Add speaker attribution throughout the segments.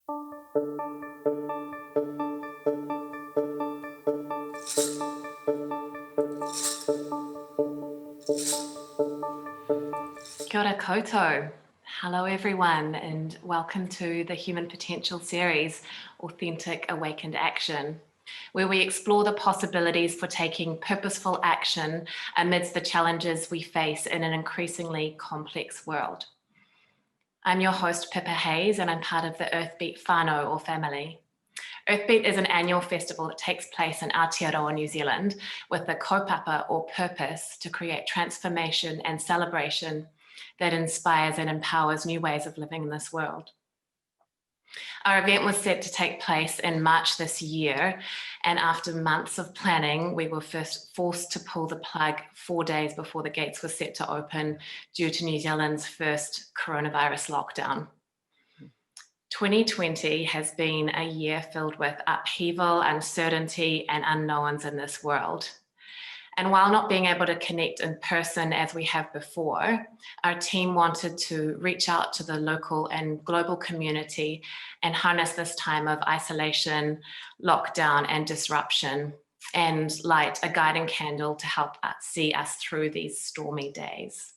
Speaker 1: Kia ora koutou. Hello everyone, and welcome to the Human Potential series, Authentic Awakened Action, where we explore the possibilities for taking purposeful action amidst the challenges we face in an increasingly complex world. I'm your host, Pippa Hayes, and I'm part of the Earthbeat whānau or family. Earthbeat is an annual festival that takes place in Aotearoa, New Zealand, with the kaupapa or purpose to create transformation and celebration that inspires and empowers new ways of living in this world. Our event was set to take place in March this year, and after months of planning, we were first forced to pull the plug 4 days before the gates were set to open due to New Zealand's first coronavirus lockdown. 2020 has been a year filled with upheaval, uncertainty, and unknowns in this world. And while not being able to connect in person as we have before, our team wanted to reach out to the local and global community and harness this time of isolation, lockdown, and disruption, and light a guiding candle to help us see us through these stormy days.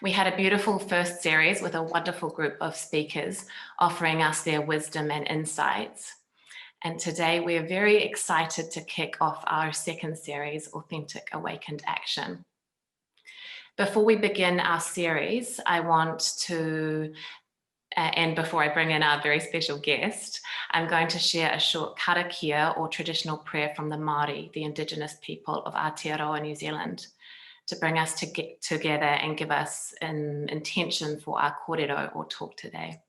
Speaker 1: We had a beautiful first series with a wonderful group of speakers offering us their wisdom and insights. And today we're very excited to kick off our second series, Authentic Awakened Action. Before we begin our series, I want to, and before I bring in our very special guest, I'm going to share a short karakia or traditional prayer from the Māori, the Indigenous people of Aotearoa, New Zealand, to bring us to get together and give us an intention for our kōrero or talk today.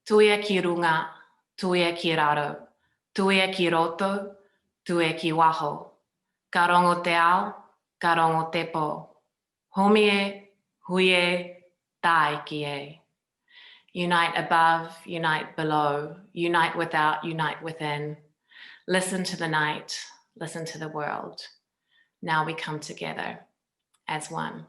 Speaker 1: Tuia ki runga, tuia ki raro, tuia ki roto, tuia ki waho. Ka rongo te ao, ka rongo te po. Homie, huie, tai ki e. Unite above, unite below, unite without, unite within. Listen to the night, listen to the world. Now we come together as one.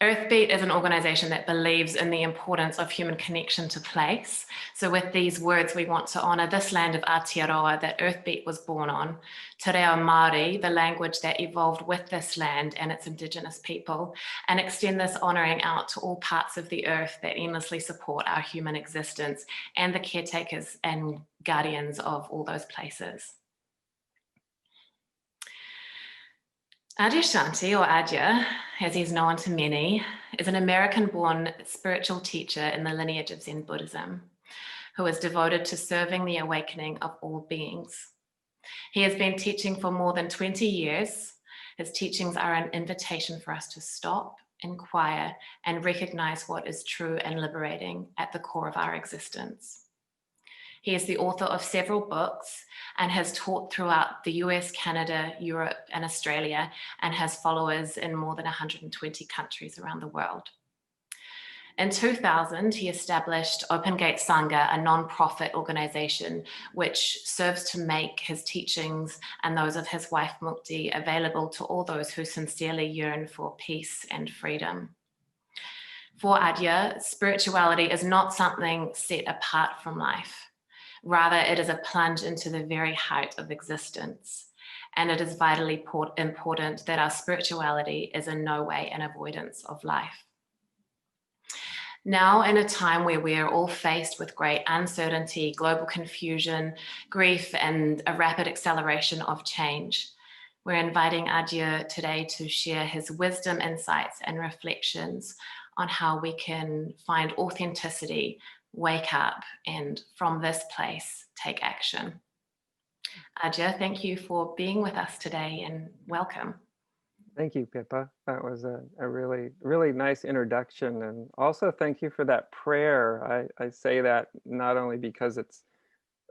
Speaker 1: Earthbeat is an organization that believes in the importance of human connection to place. So with these words, we want to honor this land of Aotearoa that Earthbeat was born on, Te Reo Māori, the language that evolved with this land and its Indigenous people, and extend this honoring out to all parts of the earth that endlessly support our human existence and the caretakers and guardians of all those places. Adyashanti, or Adya, as he's known to many, is an American-born spiritual teacher in the lineage of Zen Buddhism, who is devoted to serving the awakening of all beings. He has been teaching for more than 20 years. His teachings are an invitation for us to stop, inquire, and recognize what is true and liberating at the core of our existence. He is the author of several books and has taught throughout the US, Canada, Europe, and Australia, and has followers in more than 120 countries around the world. In 2000, he established Open Gate Sangha, a non-profit organization which serves to make his teachings and those of his wife Mukti available to all those who sincerely yearn for peace and freedom. For Adya, spirituality is not something set apart from life. Rather, it is a plunge into the very heart of existence. And it is vitally important that our spirituality is in no way an avoidance of life. Now, in a time where we are all faced with great uncertainty, global confusion, grief, and a rapid acceleration of change, we're inviting Adya today to share his wisdom, insights, and reflections on how we can find authenticity, wake up, and from this place, take action. Adja, thank you for being with us today and welcome.
Speaker 2: Thank you, Pippa. That was a really, really nice introduction. And also thank you for that prayer. I say that not only because it's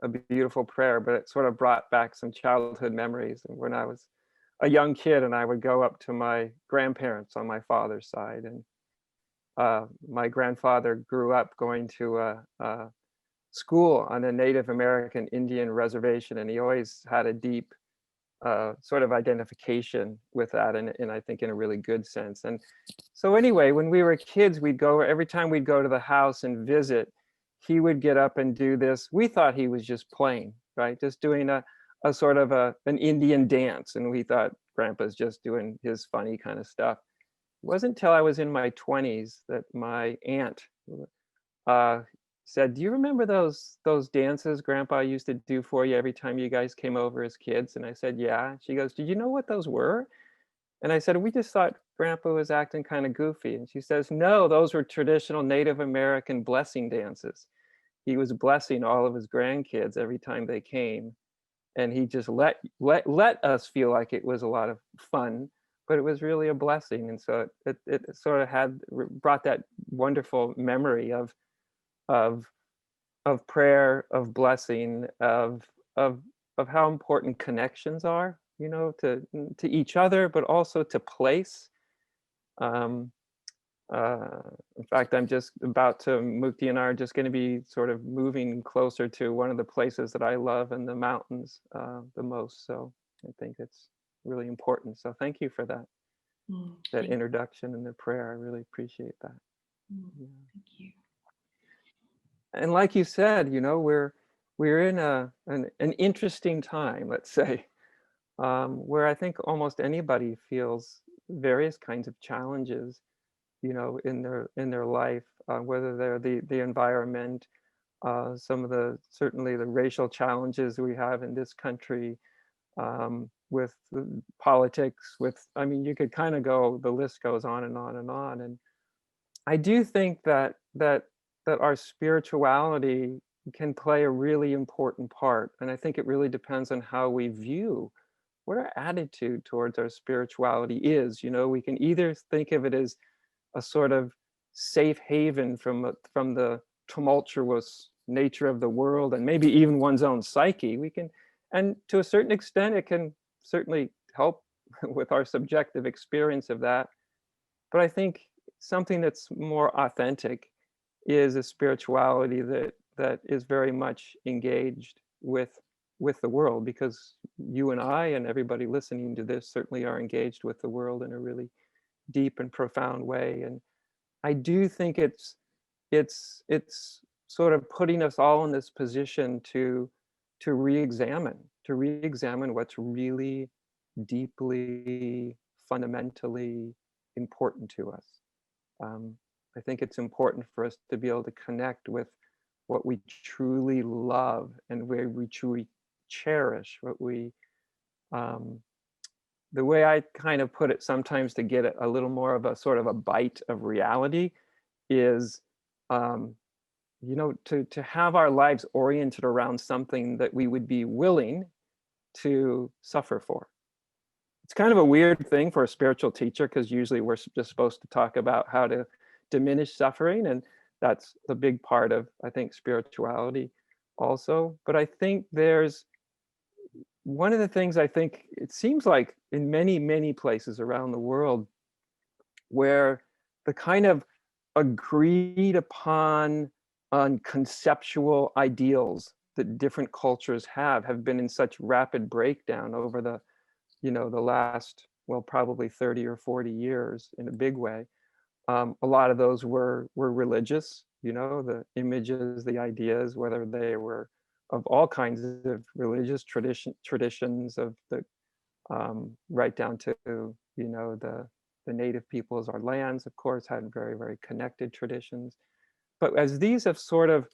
Speaker 2: a beautiful prayer, but it sort of brought back some childhood memories of when I was a young kid and I would go up to my grandparents on my father's side. And my grandfather grew up going to a school on a Native American Indian reservation, and he always had a deep sort of identification with that, and I think in a really good sense. And so anyway, when we were kids, every time we'd go to the house and visit, he would get up and do this. We thought he was just playing, right? Just doing a sort of an Indian dance. And we thought Grandpa's just doing his funny kind of stuff. It wasn't until I was in my 20s that my aunt uh, said, "Do you remember those dances Grandpa used to do for you every time you guys came over as kids?" And I said, "Yeah." She goes, "Did you know what those were?" And I said, "We just thought Grandpa was acting kind of goofy." And she says, "No, those were traditional Native American blessing dances. He was blessing all of his grandkids every time they came. And he just let us feel like it was a lot of fun, but it was really a blessing." And so it sort of brought that wonderful memory of of prayer, of blessing, of of how important connections are, you know, to each other, but also to place. Um, in fact, I'm just about to, Mukti and I are just going to be sort of moving closer to one of the places that I love in the mountains the most. So I think it's really important. So thank you for that
Speaker 1: Thank
Speaker 2: introduction and the prayer. I really appreciate that. Yeah.
Speaker 1: thank you.
Speaker 2: And like you said, you know, we're in an interesting time, let's say, where I think almost anybody feels various kinds of challenges, you know, in their life, whether they're the environment, some of certainly the racial challenges we have in this country, with the politics, I mean, you could kind of the list goes on and on and on. And I do think that our spirituality can play a really important part. And I think it really depends on how we view what our attitude towards our spirituality is. You know, we can either think of it as a sort of safe haven from the tumultuous nature of the world and maybe even one's own psyche. And to a certain extent, it can certainly help with our subjective experience of that. But I think something that's more authentic is a spirituality that is very much engaged with the world, because you and I and everybody listening to this certainly are engaged with the world in a really deep and profound way. And I do think it's sort of putting us all in this position to re-examine what's really deeply fundamentally important to us. I think it's important for us to be able to connect with what we truly love and where we truly cherish um, the way I kind of put it sometimes to get a little more of a sort of a bite of reality is, um, you know, to have our lives oriented around something that we would be willing to suffer for. It's kind of a weird thing for a spiritual teacher, because usually we're just supposed to talk about how to diminish suffering, and that's the big part of, I think, spirituality also. But I think there's one of the things, I think it seems like in many places around the world, where the kind of agreed upon conceptual ideals that different cultures have been in such rapid breakdown over the last, well, probably 30 or 40 years in a big way. A lot of those were religious, you know, the images, the ideas, whether they were of all kinds of religious traditions of the right down to, you know, the native peoples, our lands, of course, had very connected traditions. But as these have sort of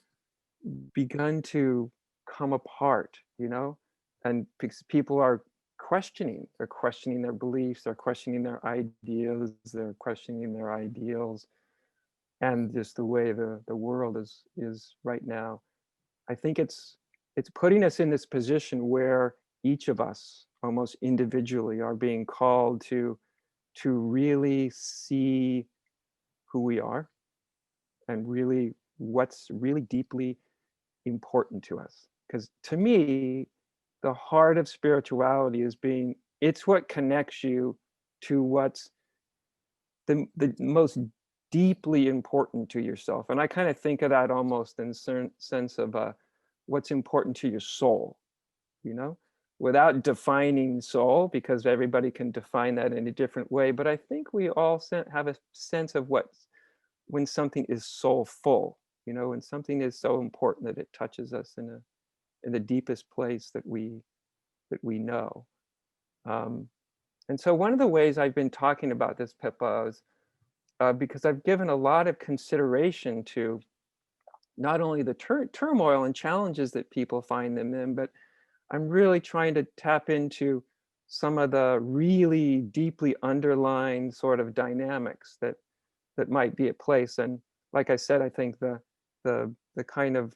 Speaker 2: begun to come apart, you know, and because people are they're questioning their beliefs, they're questioning their ideas, they're questioning their ideals, and just the way the world is right now. I think it's putting us in this position where each of us, almost individually, are being called to really see who we are and really what's really deeply important to us. Because to me, the heart of spirituality it's what connects you to what's the most deeply important to yourself. And I kind of think of that almost in certain sense of what's important to your soul, you know? without defining soul, because everybody can define that in a different way. But I think we all have a sense of when something is soulful, you know, when something is so important that it touches us in the deepest place that we know. And so one of the ways I've been talking about this, Pippa, is because I've given a lot of consideration to not only the turmoil and challenges that people find them in, but I'm really trying to tap into some of the really deeply underlying sort of dynamics that might be at place. And like I said, I think the kind of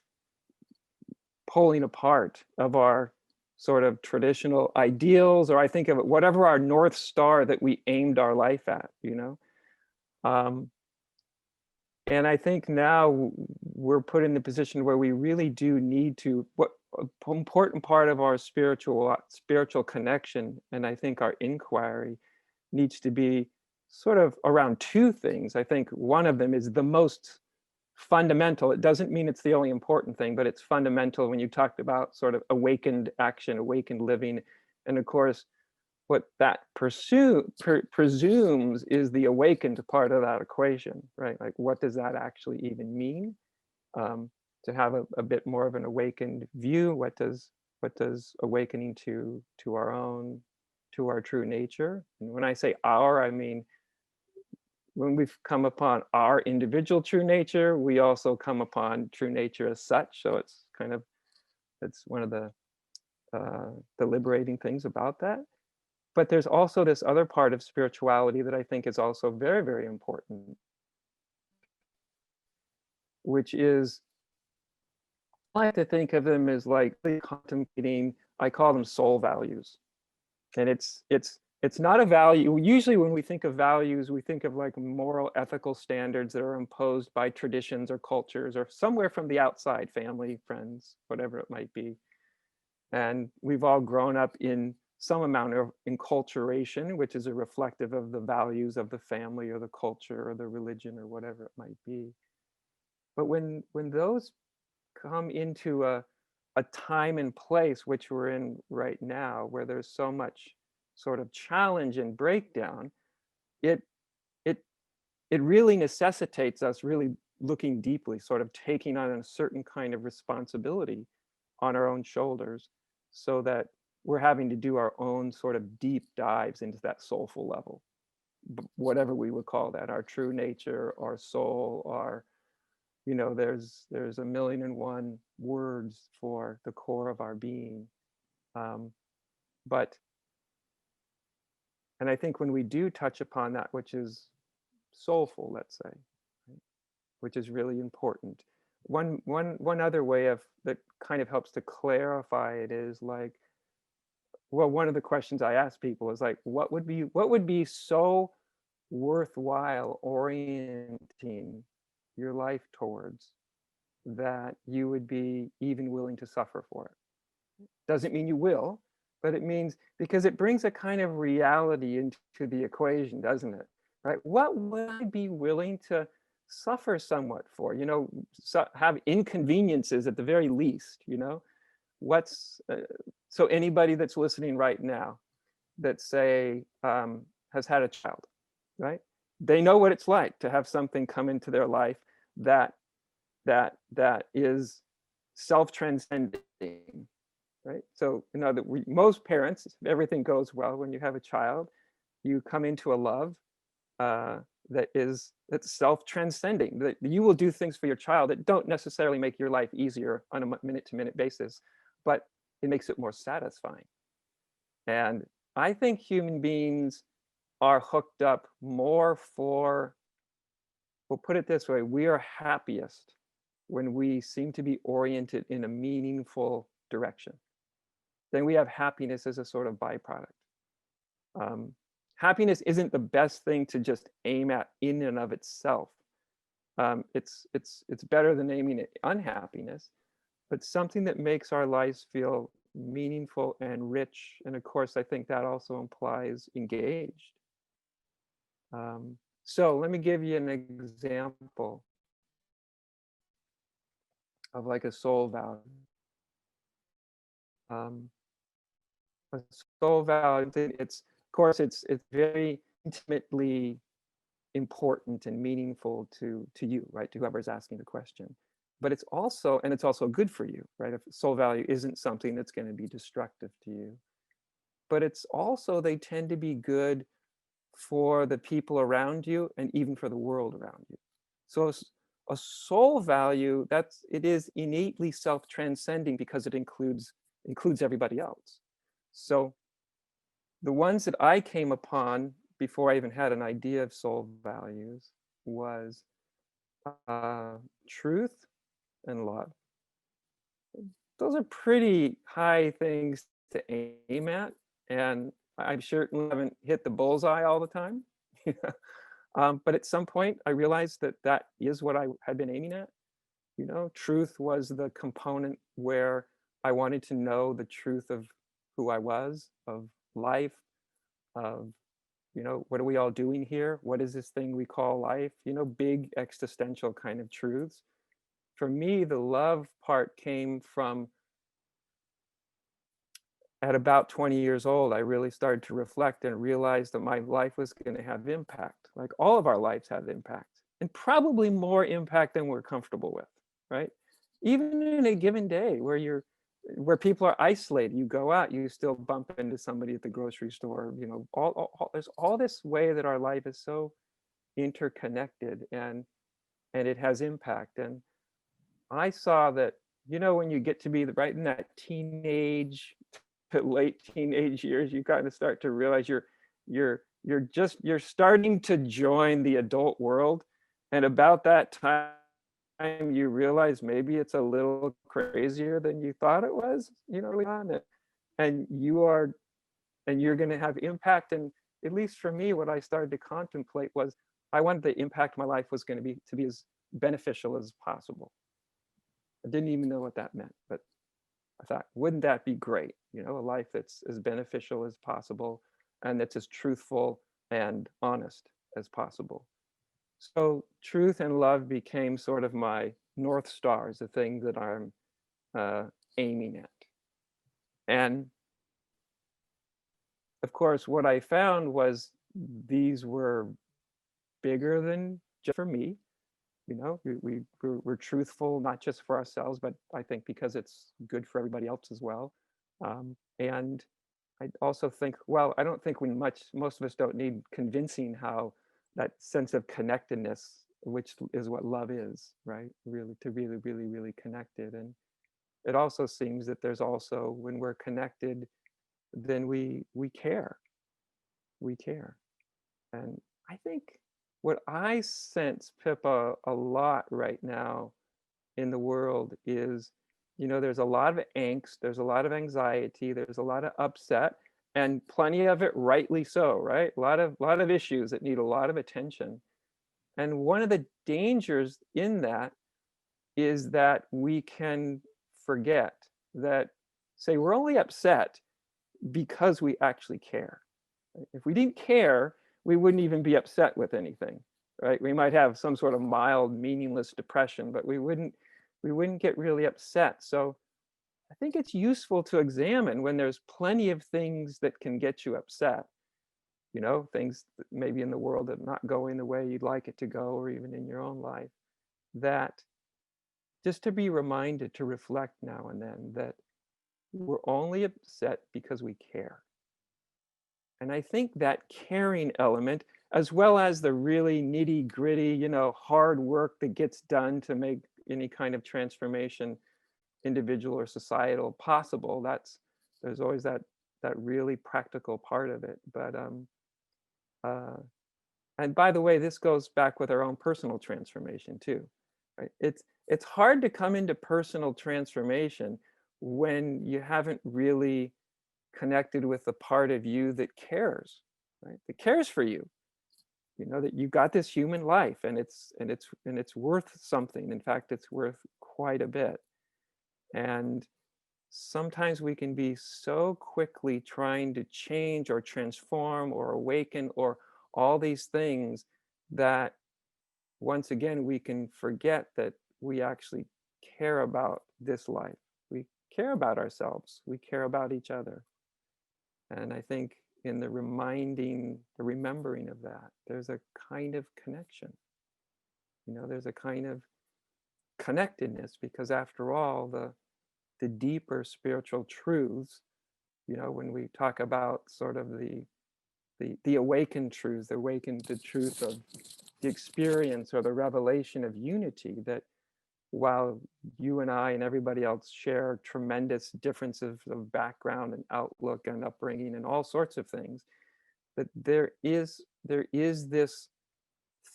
Speaker 2: pulling apart of our sort of traditional ideals, or I think of it, whatever our North Star that we aimed our life at, you know. And I think now we're put in the position where we really do need to, what an important part of our spiritual connection, and I think our inquiry needs to be sort of around two things. I think one of them is the most fundamental. It doesn't mean it's the only important thing, but it's fundamental when you talked about sort of awakened action, awakened living. And of course, what that presumes is the awakened part of that equation, right? Like, what does that actually even mean? To have a bit more of an awakened view. What does awakening to our true nature? And when I say our, I mean, when we've come upon our individual true nature, we also come upon true nature as such. So it's kind of, it's one of the liberating things about that. But there's also this other part of spirituality that I think is also very, very important, which is, I like to think of them as like contemplating, I call them soul values. And it's not a value. Usually when we think of values, we think of like moral, ethical standards that are imposed by traditions or cultures or somewhere from the outside, family, friends, whatever it might be. And we've all grown up in some amount of enculturation, which is a reflective of the values of the family or the culture or the religion or whatever it might be. But when those come into a time and place, which we're in right now, where there's so much sort of challenge and breakdown, it really necessitates us really looking deeply, sort of taking on a certain kind of responsibility on our own shoulders, so that we're having to do our own sort of deep dives into that soulful level, whatever we would call that, our true nature, our soul, our, you know, there's a million and one words for the core of our being. But, and I think when we do touch upon that which is soulful, let's say, right, which is really important. One other way of that kind of helps to clarify it is like, well, one of the questions I ask people is like, what would be so worthwhile orienting your life towards that you would be even willing to suffer for it? Doesn't mean you will, but it means, because it brings a kind of reality into the equation, doesn't it? Right? What would I be willing to suffer somewhat for? You know, have inconveniences at the very least, you know? What's, so anybody that's listening right now that say has had a child, right? They know what it's like to have something come into their life that is self-transcending, right? So, you know, that most parents, if everything goes well, when you have a child, you come into a love that's self-transcending, that you will do things for your child that don't necessarily make your life easier on a minute-to-minute basis, but it makes it more satisfying. And I think human beings are hooked up more for, we'll put it this way, we are happiest when we seem to be oriented in a meaningful direction. Then we have happiness as a sort of byproduct. Happiness isn't the best thing to just aim at in and of itself. It's better than aiming at unhappiness, but something that makes our lives feel meaningful and rich. And of course, I think that also implies engaged. So let me give you an example of like a soul value. a soul value, it's of course it's very intimately important and meaningful to you, right? To whoever's asking the question. But it's also good for you, right? If soul value isn't something that's going to be destructive to you. But it's also, they tend to be good for the people around you and even for the world around you. So a soul value, it is innately self-transcending because it includes everybody else. So the ones that I came upon before I even had an idea of soul values was truth and love. Those are pretty high things to aim at, and I certainly haven't hit the bullseye all the time. But at some point, I realized that that is what I had been aiming at. Truth was the component where I wanted to know the truth of who I was, of life, of what are we all doing here? What is this thing we call life? Big existential kind of truths. For me, the love part came from at about 20 years old. I really started to reflect and realize that my life was going to have impact. Like all of our lives have impact, and probably more impact than we're comfortable with, right? Even in a given day where people are isolated, you go out, you still bump into somebody at the grocery store. There's all this way that our life is so interconnected, and it has impact. And I saw that, when you get to be right in that teenage to late teenage years, you kind of start to realize you're starting to join the adult world. And about that time, you realize maybe it's a little crazier than you thought it was, early on. And you're going to have impact. And at least for me, what I started to contemplate was I wanted the impact my life was going to be as beneficial as possible. I didn't even know what that meant, but I thought, wouldn't that be great? A life that's as beneficial as possible and that's as truthful and honest as possible. So truth and love became sort of my North Stars, the thing that I'm aiming at. And of course, what I found was these were bigger than just for me. We're truthful, not just for ourselves, but I think because it's good for everybody else as well. And I also think, well, I don't think most of us don't need convincing how that sense of connectedness, which is what love is, right? Really, to really, really, really connected. And it also seems that there's also, when we're connected, then we care. We care. And I think what I sense, Pippa, a lot right now in the world is, there's a lot of angst, there's a lot of anxiety, there's a lot of upset, and plenty of it rightly so, right? A lot of issues that need a lot of attention. And one of the dangers in that is that we can forget that, say, we're only upset because we actually care. If we didn't care, we wouldn't even be upset with anything, right? We might have some sort of mild, meaningless depression, but we wouldn't get really upset. So I think it's useful to examine when there's plenty of things that can get you upset, things that maybe in the world that are not going the way you'd like it to go, or even in your own life, that just to be reminded to reflect now and then that we're only upset because we care. And I think that caring element, as well as the really nitty gritty, hard work that gets done to make any kind of transformation, individual or societal, possible, there's always that really practical part of it. But and by the way, this goes back with our own personal transformation too, right? It's hard to come into personal transformation when you haven't really connected with the part of you that cares, right? That cares for you. That you got this human life, and it's worth something. In fact, it's worth quite a bit. And sometimes we can be so quickly trying to change or transform or awaken or all these things that once again we can forget that we actually care about this life. We care about ourselves. We care about each other. And I think in the remembering of that, there's a kind of connection. There's a kind of connectedness, because after all, the deeper spiritual truths, when we talk about sort of the awakened truths, the truth of the experience or the revelation of unity, that while you and I and everybody else share tremendous differences of background and outlook and upbringing and all sorts of things, that there is this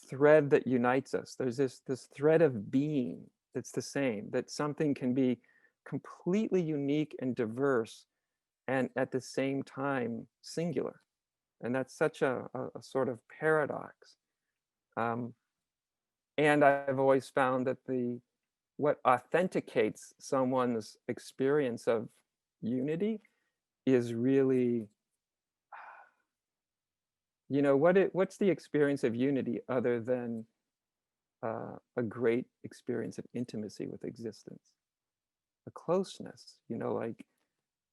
Speaker 2: thread that unites us. There's this thread of being that's the same, that something can be completely unique and diverse and at the same time singular. And that's such a sort of paradox. Um, and I've always found that what authenticates someone's experience of unity is really, what's the experience of unity other than a great experience of intimacy with existence, a closeness, like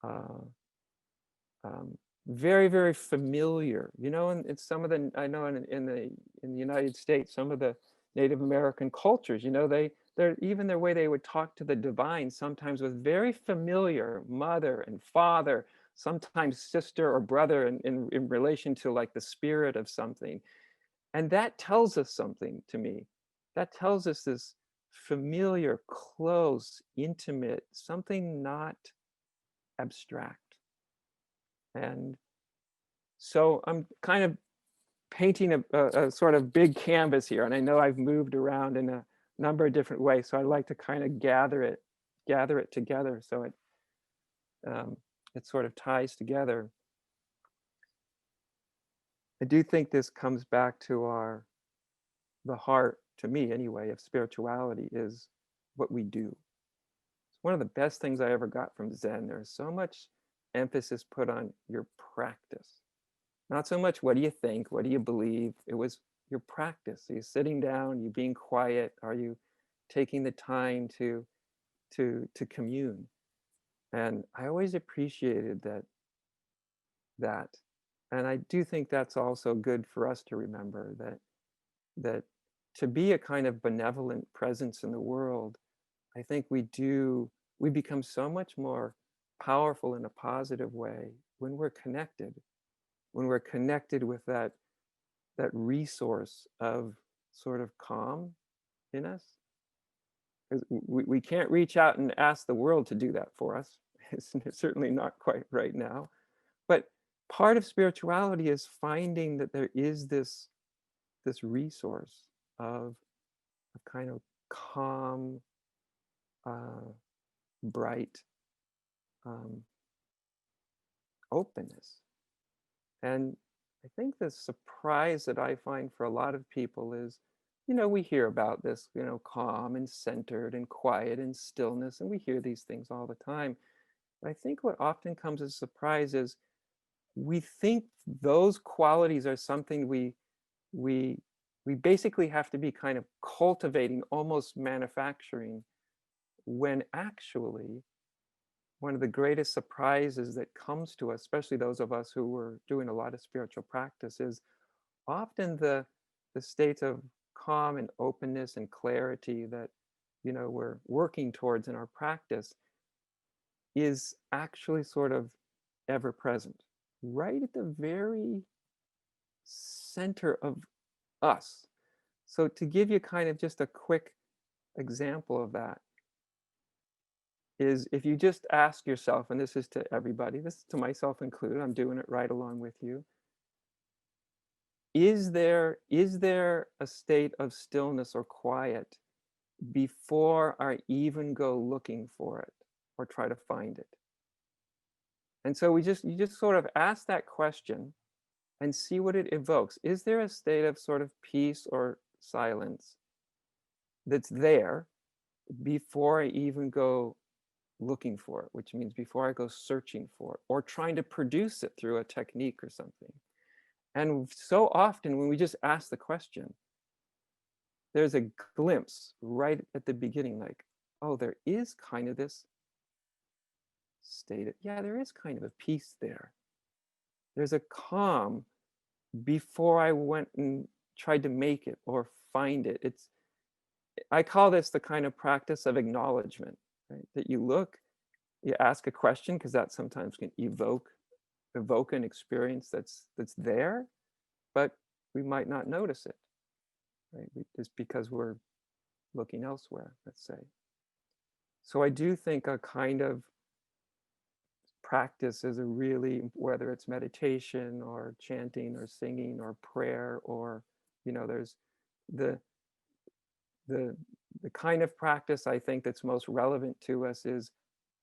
Speaker 2: uh, um, very, very familiar, and it's some of the, I know in the United States, some of the Native American cultures, they're even their way they would talk to the divine sometimes was very familiar, mother and father, sometimes sister or brother in relation to like the spirit of something. And that tells us something to me. That tells us this familiar, close, intimate, something not abstract. And so I'm kind of painting a sort of big canvas here. And I know I've moved around in a number of different ways. So I'd like to kind of gather it together so it sort of ties together. I do think this comes back to the heart, to me anyway, of spirituality, is what we do. It's one of the best things I ever got from Zen. There's so much emphasis put on your practice. Not so much what do you think, what do you believe. It was your practice. Are you sitting down, you being quiet? Are you taking the time to commune? And I always appreciated that. And I do think that's also good for us to remember, that to be a kind of benevolent presence in the world, I think we become so much more powerful in a positive way when we're connected, with that resource of sort of calm in us. 'Cause we can't reach out and ask the world to do that for us. It's certainly not quite right now. But part of spirituality is finding that there is this resource of kind of calm, uh, bright um, openness. And I think the surprise that I find for a lot of people is, we hear about this, calm and centered and quiet and stillness, and we hear these things all the time. But I think what often comes as a surprise is we think those qualities are something we we basically have to be kind of cultivating, almost manufacturing, when actually one of the greatest surprises that comes to us, especially those of us who were doing a lot of spiritual practice, is often the states of calm and openness and clarity that we're working towards in our practice is actually sort of ever present, right at the very center of us. So to give you kind of just a quick example of that is, if you just ask yourself, and this is to everybody, this is to myself included, I'm doing it right along with you, is there a state of stillness or quiet before I even go looking for it or try to find it? And so you just sort of ask that question and see what it evokes. Is there a state of sort of peace or silence that's there before I even go looking for it, which means before I go searching for it or trying to produce it through a technique or something? And so often when we just ask the question, there's a glimpse right at the beginning, like, oh, there is kind of this state of, yeah, there is kind of a peace there. there's a calm before I went and tried to make it or find it. I call this the kind of practice of acknowledgement, right? That you look, you ask a question, because that sometimes can evoke an experience that's there, but we might not notice it, right? Just because we're looking elsewhere, let's say. So I do think a kind of practice is a really, whether it's meditation or chanting or singing or prayer, or there's the the the kind of practice I think that's most relevant to us is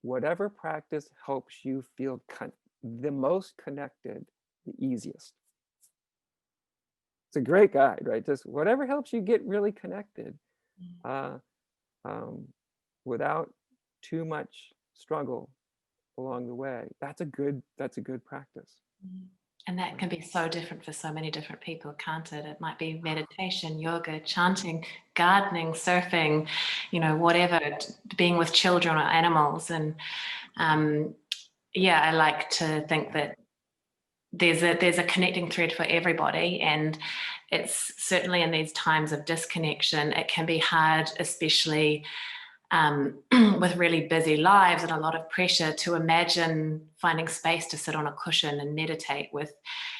Speaker 2: whatever practice helps you feel the most connected, the easiest. It's a great guide, right? Just whatever helps you get really connected, uh, um, without too much struggle along the way. That's a good practice.
Speaker 1: And that can be so different for so many different people, can't it? It might be meditation, yoga, chanting, gardening, surfing, whatever, being with children or animals. And I like to think that there's a connecting thread for everybody, and it's certainly in these times of disconnection, it can be hard, especially with really busy lives and a lot of pressure, to imagine finding space to sit on a cushion and meditate with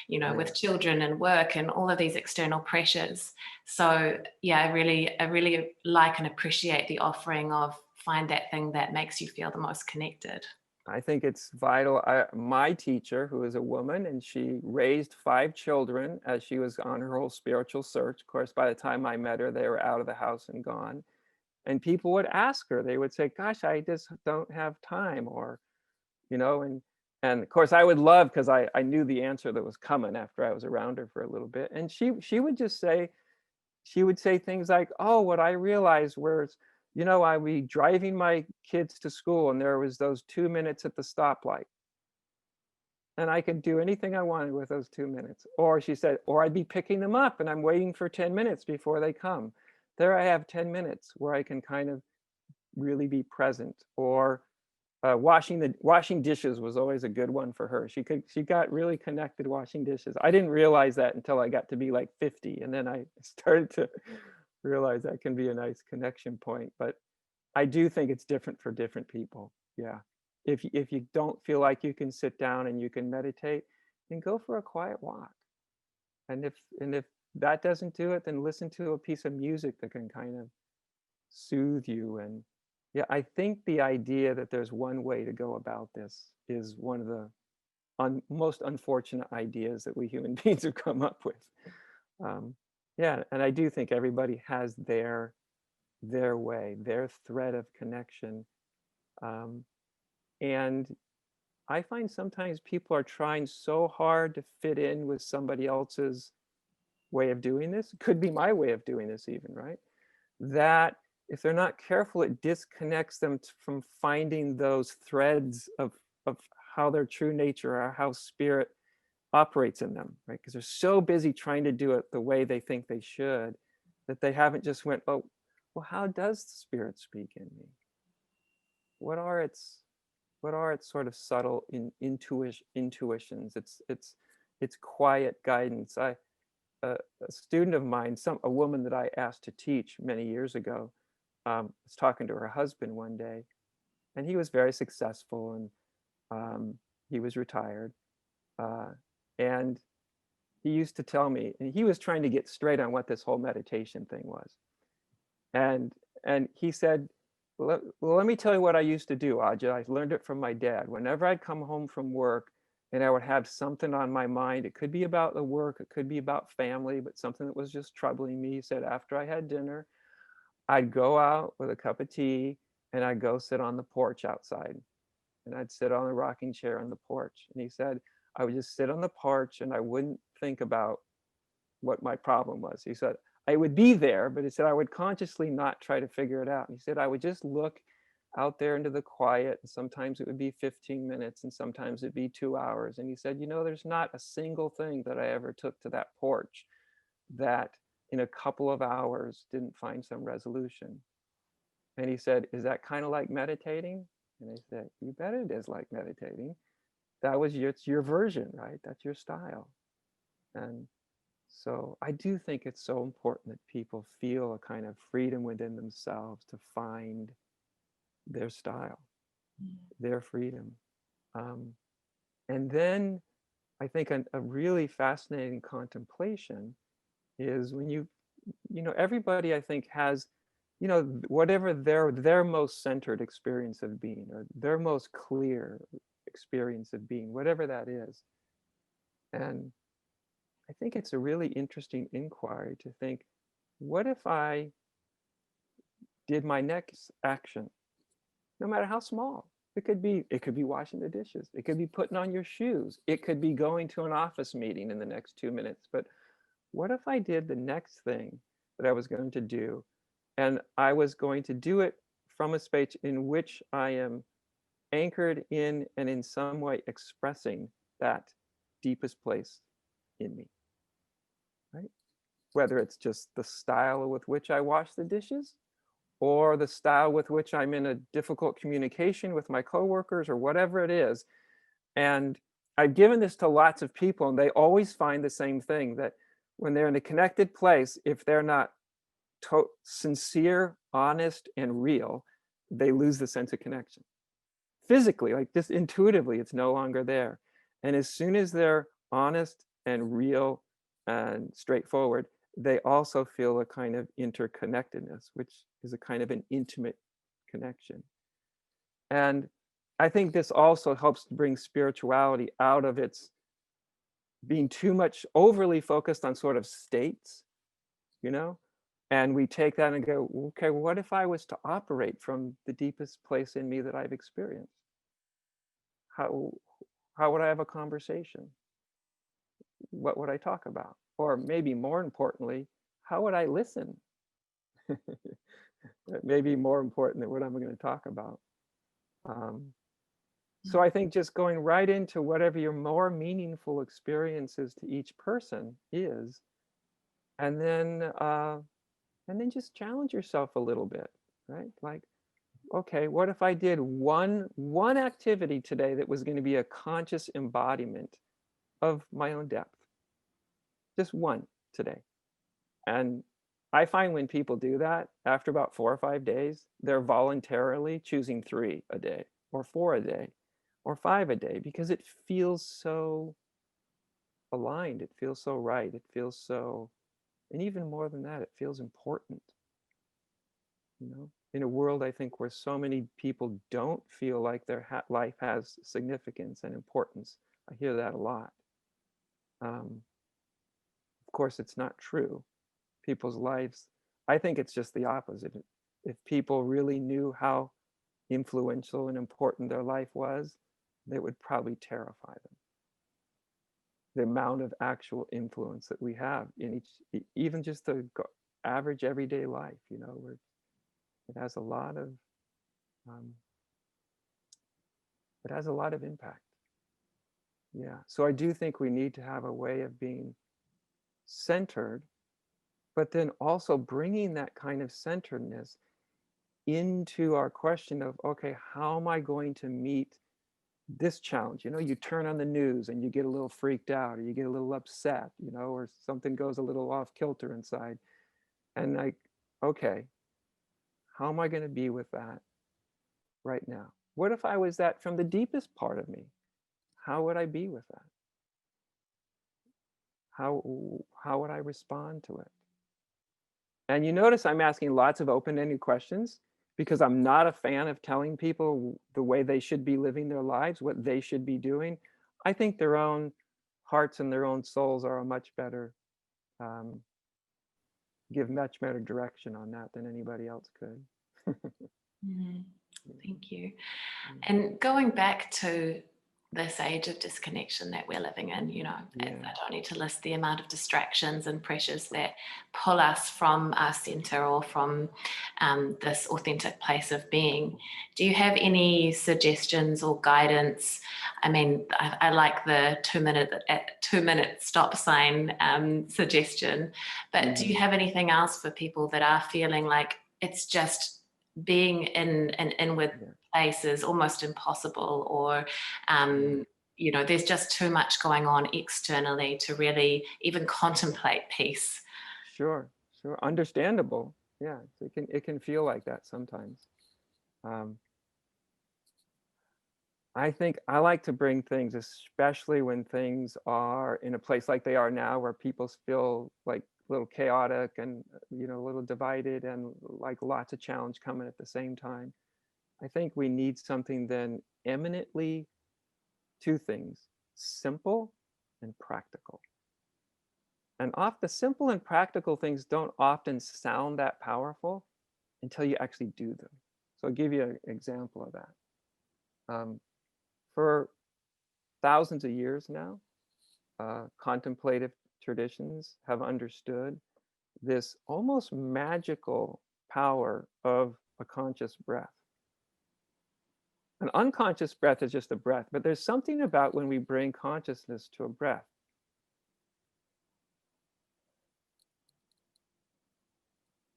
Speaker 1: with children and work and all of these external pressures. So I really like and appreciate the offering of find that thing that makes you feel the most connected.
Speaker 2: I think it's vital. My teacher, who is a woman, and she raised 5 children as she was on her whole spiritual search. Of course, by the time I met her, they were out of the house and gone. And people would ask her, they would say, gosh, I just don't have time, or, and of course I would love, because I knew the answer that was coming after I was around her for a little bit. And she would just say, she would say things like, oh, what I realized was, I'd be driving my kids to school and there was those 2 minutes at the stoplight. And I could do anything I wanted with those 2 minutes. Or she said, or I'd be picking them up and I'm waiting for 10 minutes before they come. There I have 10 minutes where I can kind of really be present. Or washing dishes was always a good one for her. She got really connected washing dishes. I didn't realize that until I got to be like 50, and then I started to realize that can be a nice connection point. But I do think it's different for different people. Yeah. If you don't feel like you can sit down and you can meditate, then go for a quiet walk. And if that doesn't do it, then listen to a piece of music that can kind of soothe you. And yeah, I think the idea that there's one way to go about this is one of the most unfortunate ideas that we human beings have come up with. Yeah, and I do think everybody has their way, their thread of connection. And I find sometimes people are trying so hard to fit in with somebody else's way of doing this. It could be my way of doing this even, right? That if they're not careful, it disconnects them from finding those threads of how their true nature or how spirit operates in them, right? Because they're so busy trying to do it the way they think they should, that they haven't just went, oh, well, how does the spirit speak in me? What are its sort of subtle intuitions? It's quiet guidance. A student of mine, a woman that I asked to teach many years ago, was talking to her husband one day, and he was very successful, and he was retired, and he used to tell me, and he was trying to get straight on what this whole meditation thing was, and he said, well, let me tell you what I used to do, Adja. I learned it from my dad. Whenever I'd come home from work and I would have something on my mind, it could be about the work, it could be about family, but something that was just troubling me. He said, after I had dinner, I'd go out with a cup of tea and I'd go sit on the porch outside. And I'd sit on a rocking chair on the porch. And he said, I would just sit on the porch and I wouldn't think about what my problem was. He said, I would be there, but he said, I would consciously not try to figure it out. And he said, I would just look out there into the quiet. And sometimes it would be 15 minutes and sometimes it'd be 2 hours. And he said, there's not a single thing that I ever took to that porch that in a couple of hours didn't find some resolution. And he said, is that kind of like meditating? And I said, you bet it is like meditating. that was it's your version, right? That's your style. And so I do think it's so important that people feel a kind of freedom within themselves to find their style, their freedom. Um, and then I think a really fascinating contemplation is when everybody I think has, whatever their most centered experience of being, or their most clear experience of being, whatever that is. And I think it's a really interesting inquiry to think, what if I did my next action, no matter how small? It could be washing the dishes. It could be putting on your shoes. It could be going to an office meeting in the next 2 minutes. But what if I did the next thing that I was going to do, and I was going to do it from a space in which I am anchored in and in some way expressing that deepest place in me, right? Whether it's just the style with which I wash the dishes, or the style with which I'm in a difficult communication with my coworkers, or whatever it is. And I've given this to lots of people, and they always find the same thing, that when they're in a connected place, if they're not sincere, honest, and real, they lose the sense of connection. Physically, like just intuitively, it's no longer there. And as soon as they're honest and real and straightforward, they also feel a kind of interconnectedness, which is a kind of an intimate connection. And I think this also helps to bring spirituality out of its being too much overly focused on sort of states, and we take that and go, okay, what if I was to operate from the deepest place in me that I've experienced? How would I have a conversation? What would I talk about? Or maybe more importantly, how would I listen? That may be more important than what I'm going to talk about. So I think just going right into whatever your more meaningful experiences to each person is, and then just challenge yourself a little bit, right? Like, okay, what if I did one activity today that was going to be a conscious embodiment of my own depth? Just one today. And I find when people do that, after about 4 or 5 days, they're voluntarily choosing 3 a day, or 4 a day, or 5 a day, because it feels so aligned. It feels so right. It feels so, and even more than that, it feels important. In a world, I think, where so many people don't feel like their life has significance and importance. I hear that a lot. Of course, it's not true. People's lives, I think it's just the opposite. If people really knew how influential and important their life was, it would probably terrify them. The amount of actual influence that we have in even just the average everyday life, where it has a lot of impact. Yeah. So I do think we need to have a way of being centered, but then also bringing that kind of centeredness into our question of, okay, how am I going to meet this challenge? You turn on the news and you get a little freaked out, or you get a little upset, or something goes a little off kilter inside. And like, okay, how am I going to be with that right now? What if I was that from the deepest part of me? How would I be with that? How would I respond to it? And you notice I'm asking lots of open-ended questions, because I'm not a fan of telling people the way they should be living their lives, what they should be doing. I think their own hearts and their own souls are a much better, give much better direction on that than anybody else could.
Speaker 1: Thank you. And going back to this age of disconnection that we're living in, I don't need to list the amount of distractions and pressures that pull us from our center, or from this authentic place of being. Do you have any suggestions or guidance? I mean, I like the 2-minute stop sign suggestion, but do you have anything else for people that are feeling like it's just being in an inward place is almost impossible, or there's just too much going on externally to really even contemplate peace.
Speaker 2: Sure, sure. Understandable. Yeah, it can feel like that sometimes. Um, I think I like to bring things, especially when things are in a place like they are now, where people feel like a little chaotic and a little divided and like lots of challenge coming at the same time. I think we need something then eminently two things: simple and practical. And off the simple and practical things don't often sound that powerful until you actually do them. So I'll give you an example of that. For thousands of years now, contemplative traditions have understood this almost magical power of a conscious breath. An unconscious breath is just a breath, but there's something about when we bring consciousness to a breath.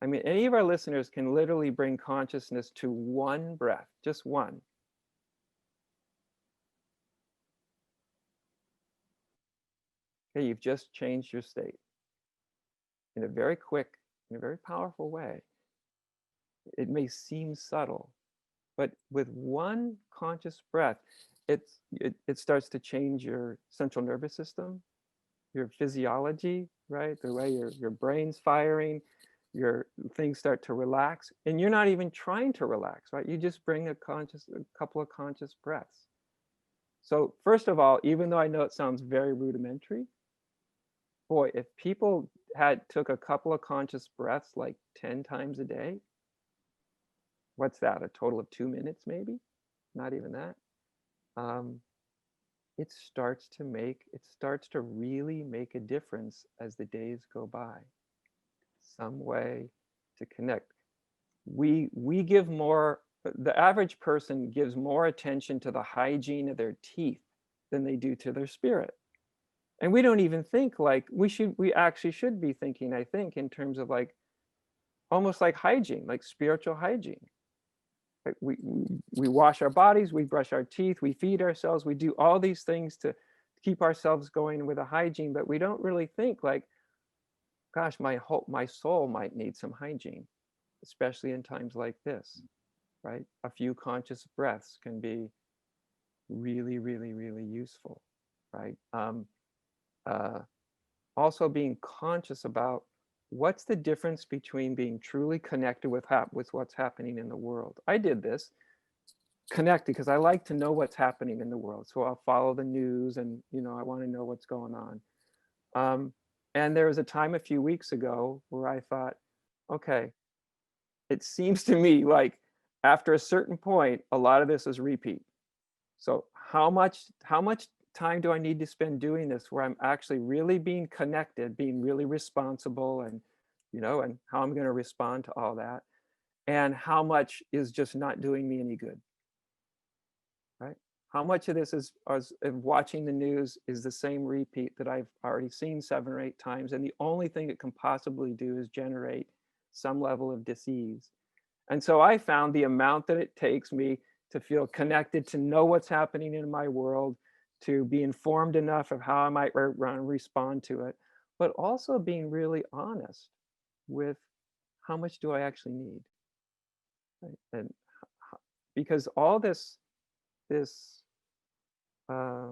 Speaker 2: I mean, any of our listeners can literally bring consciousness to one breath, just one. Okay, you've just changed your state in a very quick, in a very powerful way. It may seem subtle, but with one conscious breath, it starts to change your central nervous system, your physiology, right? The way your brain's firing, your things start to relax, and you're not even trying to relax, right? You just bring a couple of conscious breaths. So first of all, even though I know it sounds very rudimentary, boy, if people took a couple of conscious breaths like 10 times a day, what's that? A total of 2 minutes, maybe? Not even that. It starts to really make a difference as the days go by. Some way to connect. We give more, the average person gives more attention to the hygiene of their teeth than they do to their spirit. And we don't even think like we actually should be thinking, I think, in terms of like almost like hygiene, like spiritual hygiene. Like we wash our bodies, we brush our teeth, we feed ourselves, we do all these things to keep ourselves going with a hygiene, but we don't really think like, gosh, my soul might need some hygiene, especially in times like this, right? A few conscious breaths can be really, really, really useful, right? Also being conscious about what's the difference between being truly connected with what's happening in the world. I did this, connected, because I like to know what's happening in the world. So I'll follow the news and, I want to know what's going on. And there was a time a few weeks ago where I thought, okay, it seems to me like after a certain point, a lot of this is repeat. So how much time do I need to spend doing this where I'm actually really being connected, being really responsible, and and how I'm going to respond to all that, and how much is just not doing me any good, right? How much of this is watching the news is the same repeat that I've already seen 7 or 8 times, and the only thing it can possibly do is generate some level of dis-ease. And so I found the amount that it takes me to feel connected, to know what's happening in my world, to be informed enough of how I might respond to it, but also being really honest with how much do I actually need, right? And because all this, uh,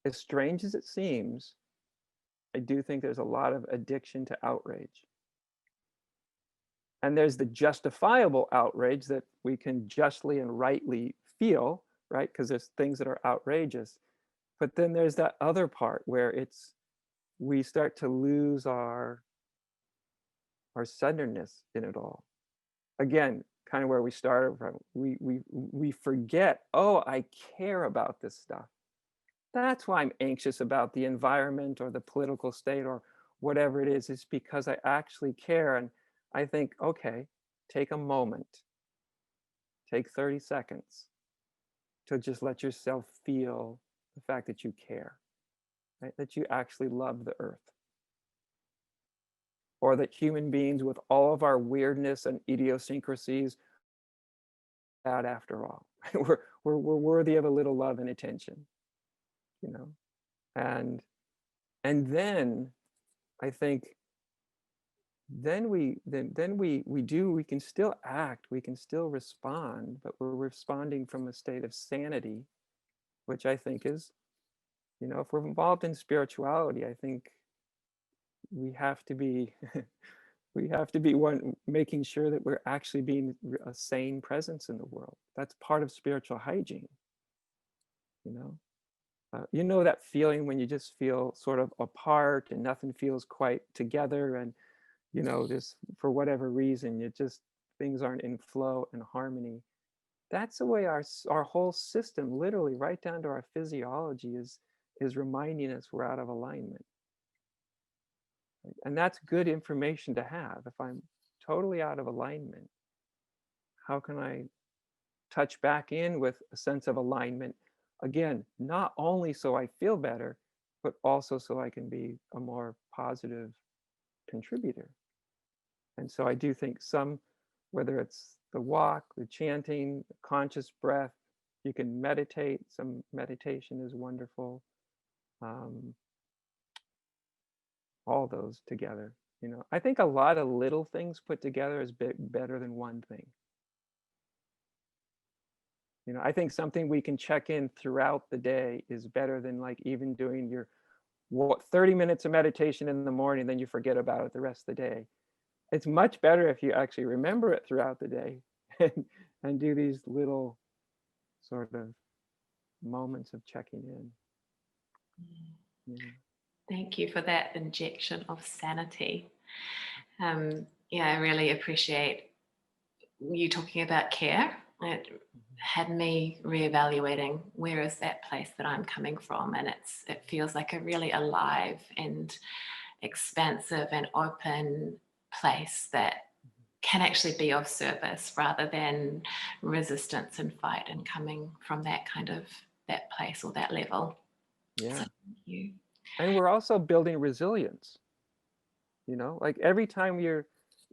Speaker 2: as strange as it seems, I do think there's a lot of addiction to outrage. And there's the justifiable outrage that we can justly and rightly feel, right? Because there's things that are outrageous. But then there's that other part where we start to lose our centeredness in it all. Again, kind of where we started from. We forget, oh, I care about this stuff. That's why I'm anxious about the environment or the political state or whatever it is. It's because I actually care. And I think, okay, take a moment, take 30 seconds to just let yourself feel the fact that you care, right? That you actually love the earth. Or that human beings, with all of our weirdness and idiosyncrasies, bad after all. we're worthy of a little love and attention, you know. And then I think we can still act, we can still respond, but we're responding from a state of sanity, which I think is, you know, if we're involved in spirituality, I think we have to be we have to be one making sure that we're actually being a sane presence in the world. That's part of spiritual hygiene, you know. You know that feeling when you just feel sort of apart and nothing feels quite together, and you know, just for whatever reason, things aren't in flow and harmony. That's the way our whole system, literally right down to our physiology, is reminding us we're out of alignment. And that's good information to have. If I'm totally out of alignment, how can I touch back in with a sense of alignment? Again, not only so I feel better, but also so I can be a more positive contributor. And so I do think whether it's the walk, the chanting, the conscious breath, you can meditate. Some meditation is wonderful. All those together, you know. I think a lot of little things put together is better than one thing. You know, I think something we can check in throughout the day is better than like even doing your 30 minutes of meditation in the morning, then you forget about it the rest of the day. It's much better if you actually remember it throughout the day and do these little sort of moments of checking in. Yeah.
Speaker 1: Thank you for that injection of sanity. Yeah, I really appreciate you talking about care. It had me reevaluating where is that place that I'm coming from, and it feels like a really alive and expansive and open place that can actually be of service rather than resistance and fight, and coming from that place or that level.
Speaker 2: Yeah.
Speaker 1: So thank you.
Speaker 2: And we're also building resilience. You know, like every time you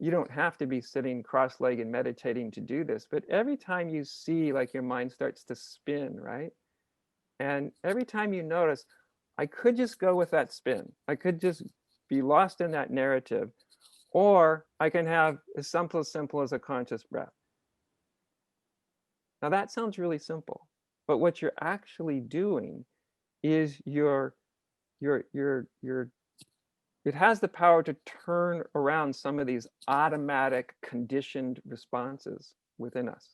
Speaker 2: don't have to be sitting cross-legged meditating to do this, but every time you see like your mind starts to spin, right? And every time you notice, I could just go with that spin. I could just be lost in that narrative, or I can have as simple as a conscious breath. Now that sounds really simple, but what you're actually doing is it has the power to turn around some of these automatic conditioned responses within us,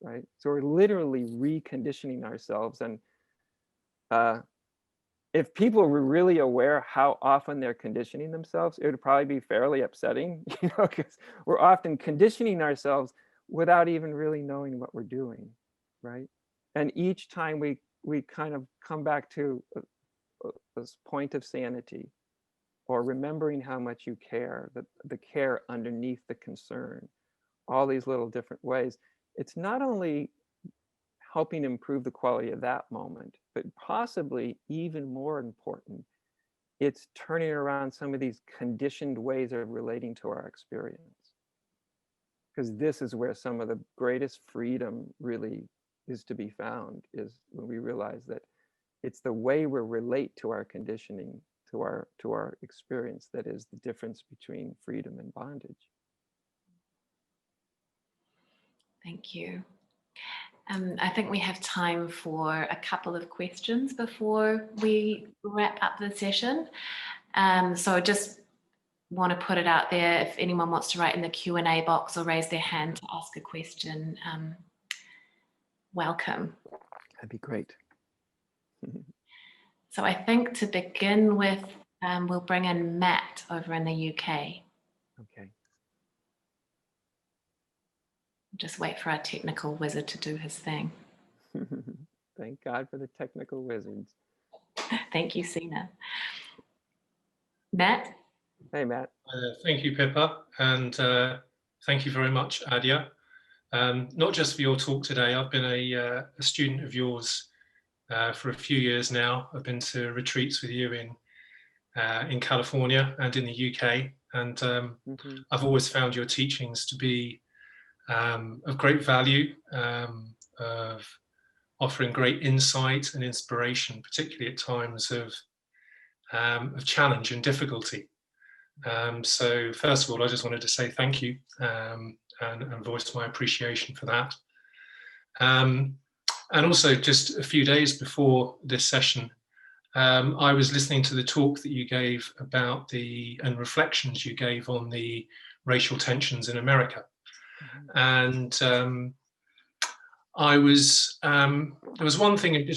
Speaker 2: right? So we're literally reconditioning ourselves. And if people were really aware how often they're conditioning themselves, it would probably be fairly upsetting, you know, because we're often conditioning ourselves without even really knowing what we're doing, right? And each time we kind of come back to this point of sanity, or remembering how much you care, the care underneath the concern, all these little different ways. It's not only helping improve the quality of that moment, but possibly even more important, it's turning around some of these conditioned ways of relating to our experience. Because this is where some of the greatest freedom really is to be found, is when we realize that it's the way we relate to our conditioning, to our experience, that is the difference between freedom and bondage.
Speaker 1: Thank you. I think we have time for a couple of questions before we wrap up the session. So I just want to put it out there, if anyone wants to write in the Q&A box or raise their hand to ask a question, welcome.
Speaker 2: That'd be great.
Speaker 1: So I think to begin with, we'll bring in Matt over in the UK.
Speaker 2: Okay.
Speaker 1: Just wait for our technical wizard to do his thing.
Speaker 2: Thank God for the technical wizards.
Speaker 1: Thank you, Sina. Matt?
Speaker 2: Hey, Matt.
Speaker 3: Thank you, Pippa, and thank you very much, Adya. Not just for your talk today. I've been a student of yours for a few years now. I've been to retreats with you in California and in the UK, and I've always found your teachings to be of great value, of offering great insight and inspiration, particularly at times of challenge and difficulty. So first of all, I just wanted to say thank you and voice my appreciation for that. And also, just a few days before this session, I was listening to the talk that you gave about and reflections you gave on the racial tensions in America. And there was one thing,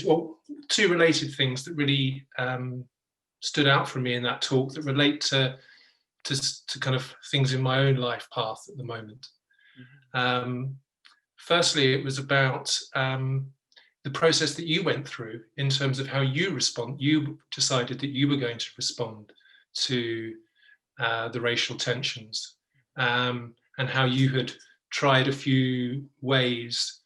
Speaker 3: two related things that really stood out for me in that talk that relate to kind of things in my own life path at the moment. Firstly, it was about the process that you went through in terms of how you decided that you were going to respond to the racial tensions, and how you had tried a few ways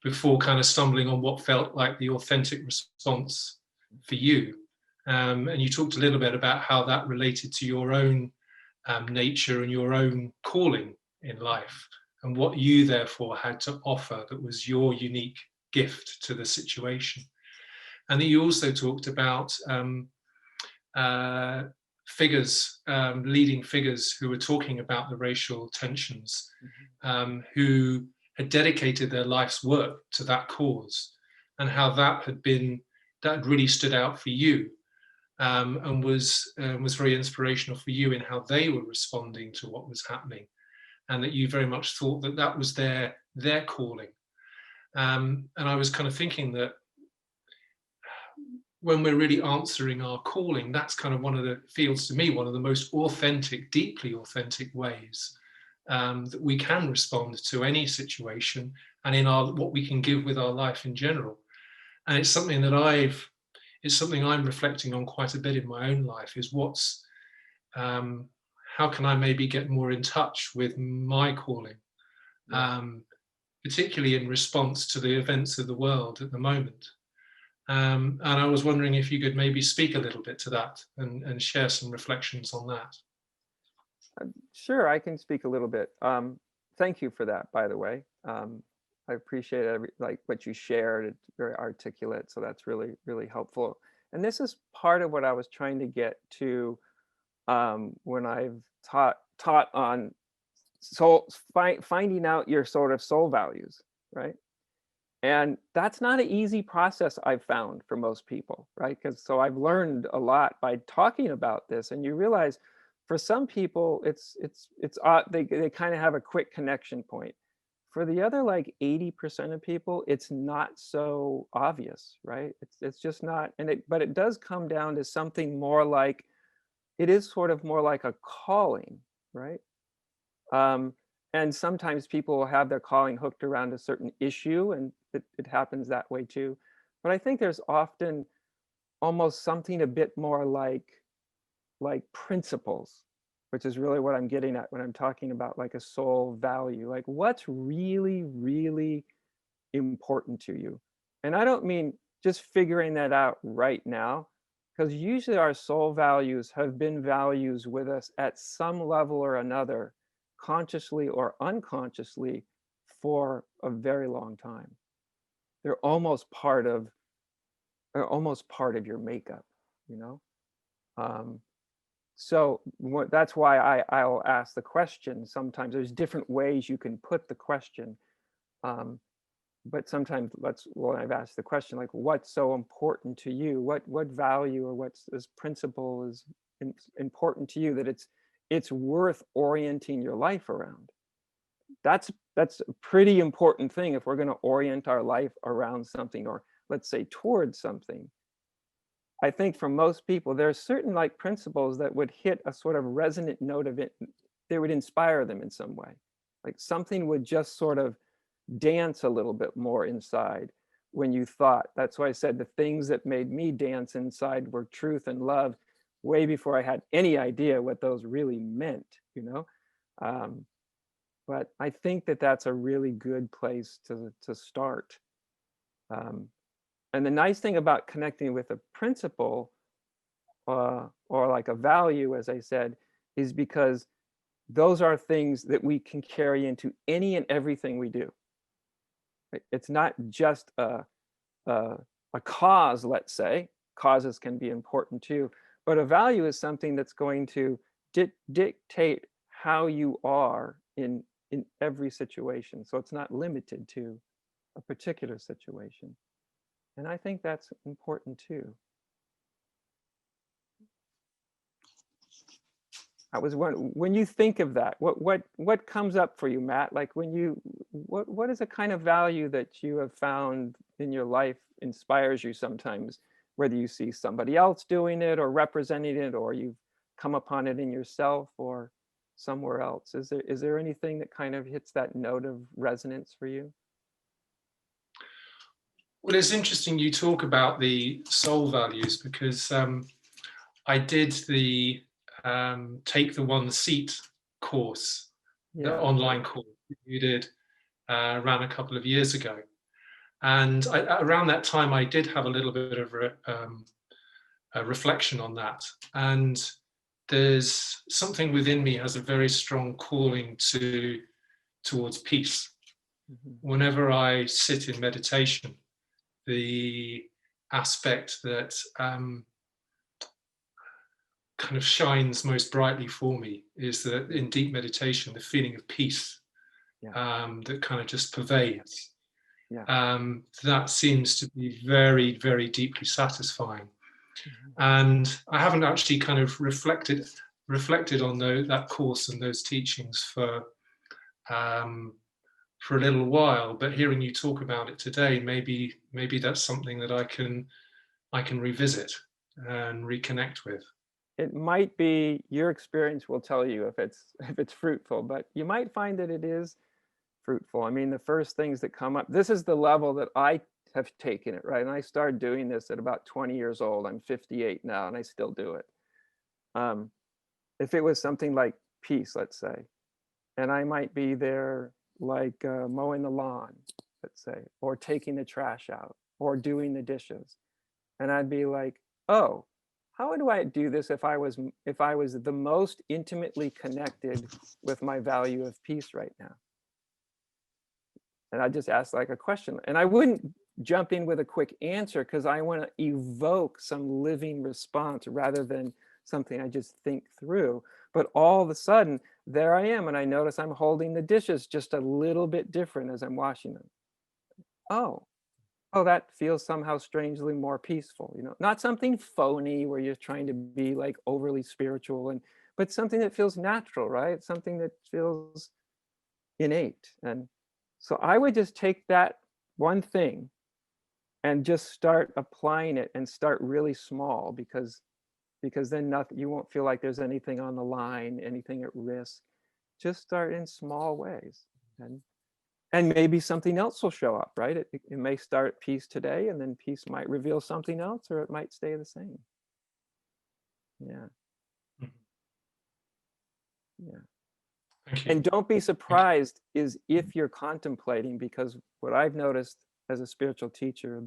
Speaker 3: before kind of stumbling on what felt like the authentic response for you. And you talked a little bit about how that related to your own nature and your own calling in life, and what you therefore had to offer that was your unique gift to the situation. And then you also talked about leading figures who were talking about the racial tensions, who had dedicated their life's work to that cause, and how that had really stood out for you, and was very inspirational for you in how they were responding to what was happening, and that you very much thought that that was their calling. And I was kind of thinking that when we're really answering our calling, that's kind of feels to me one of the most authentic, deeply authentic ways that we can respond to any situation, and in what we can give with our life in general. And it's something that it's something I'm reflecting on quite a bit in my own life, is how can I maybe get more in touch with my calling, particularly in response to the events of the world at the moment. And I was wondering if you could maybe speak a little bit to that and share some reflections on that.
Speaker 2: Sure, I can speak a little bit. Thank you for that, by the way. I appreciate what you shared. It's very articulate, so that's really, really helpful. And this is part of what I was trying to get to when I've taught on finding out your sort of soul values, right? And that's not an easy process, I've found, for most people, right? So I've learned a lot by talking about this, and you realize for some people they kind of have a quick connection point. For the other, like 80% of people, it's not so obvious, right? It's just not, but it does come down to something more like, it is sort of more like a calling, right? And sometimes people will have their calling hooked around a certain issue, and it happens that way too. But I think there's often almost something a bit more like principles, which is really what I'm getting at when I'm talking about like a soul value, like what's really, really important to you. And I don't mean just figuring that out right now, because usually our soul values have been values with us at some level or another, consciously or unconsciously, for a very long time. They're almost part of your makeup, you know? So that's why I'll ask the question. Sometimes there's different ways you can put the question. But sometimes when I've asked the question, like, what's so important to you? What value or what's this principle is important to you that it's worth orienting your life around? That's a pretty important thing if we're going to orient our life around something, or let's say towards something. I think for most people, there are certain like principles that would hit a sort of resonant note of it. They would inspire them in some way. Like something would just sort of dance a little bit more inside when you thought. That's why I said the things that made me dance inside were truth and love, way before I had any idea what those really meant, you know? But I think that that's a really good place to start. And the nice thing about connecting with a principle or like a value, as I said, is because those are things that we can carry into any and everything we do. It's not just a cause, let's say. Causes can be important too, but a value is something that's going to dictate how you are in every situation. So it's not limited to a particular situation. And I think that's important too. I was wondering, when you think of that, what comes up for you, Matt? Like when you, what is a kind of value that you have found in your life inspires you sometimes, whether you see somebody else doing it or representing it, or you've come upon it in yourself or somewhere else? Is there anything that kind of hits that note of resonance for you?
Speaker 3: Well, it's interesting you talk about the soul values, because I did the Take the One Seat course, the online course you did, ran a couple of years ago. And around that time, I did have a little bit of a reflection on that. And there's something within me has a very strong calling towards peace. Whenever I sit in meditation, the aspect that kind of shines most brightly for me is that in deep meditation, the feeling of peace that kind of just pervades. That seems to be very, very deeply satisfying. And I haven't actually kind of reflected on that course and those teachings for a little while, but hearing you talk about it today, maybe that's something that I can revisit and reconnect with.
Speaker 2: It might be, your experience will tell you if it's fruitful, but you might find that it is fruitful. I mean, the first things that come up, this is the level that I have taken it, right? And I started doing this at about 20 years old. I'm 58 now, and I still do it. If it was something like peace, let's say, and I might be there like mowing the lawn, let's say, or taking the trash out, or doing the dishes, and I'd be like, oh, how do I do this if I was the most intimately connected with my value of peace right now? And I just ask like a question, and I wouldn't jump in with a quick answer because I want to evoke some living response rather than something I just think through. But all of a sudden, there I am, and I notice I'm holding the dishes just a little bit different as I'm washing them. Oh, that feels somehow strangely more peaceful, you know, not something phony where you're trying to be like overly spiritual, but something that feels natural, right? Something that feels innate. And so I would just take that one thing and just start applying it and start really small, because then nothing, you won't feel like there's anything on the line, anything at risk. Just start in small ways, and maybe something else will show up, right? It may start peace today, and then peace might reveal something else, or it might stay the same. Yeah.
Speaker 3: Thank you.
Speaker 2: And don't be surprised is if you're contemplating, because what I've noticed as a spiritual teacher,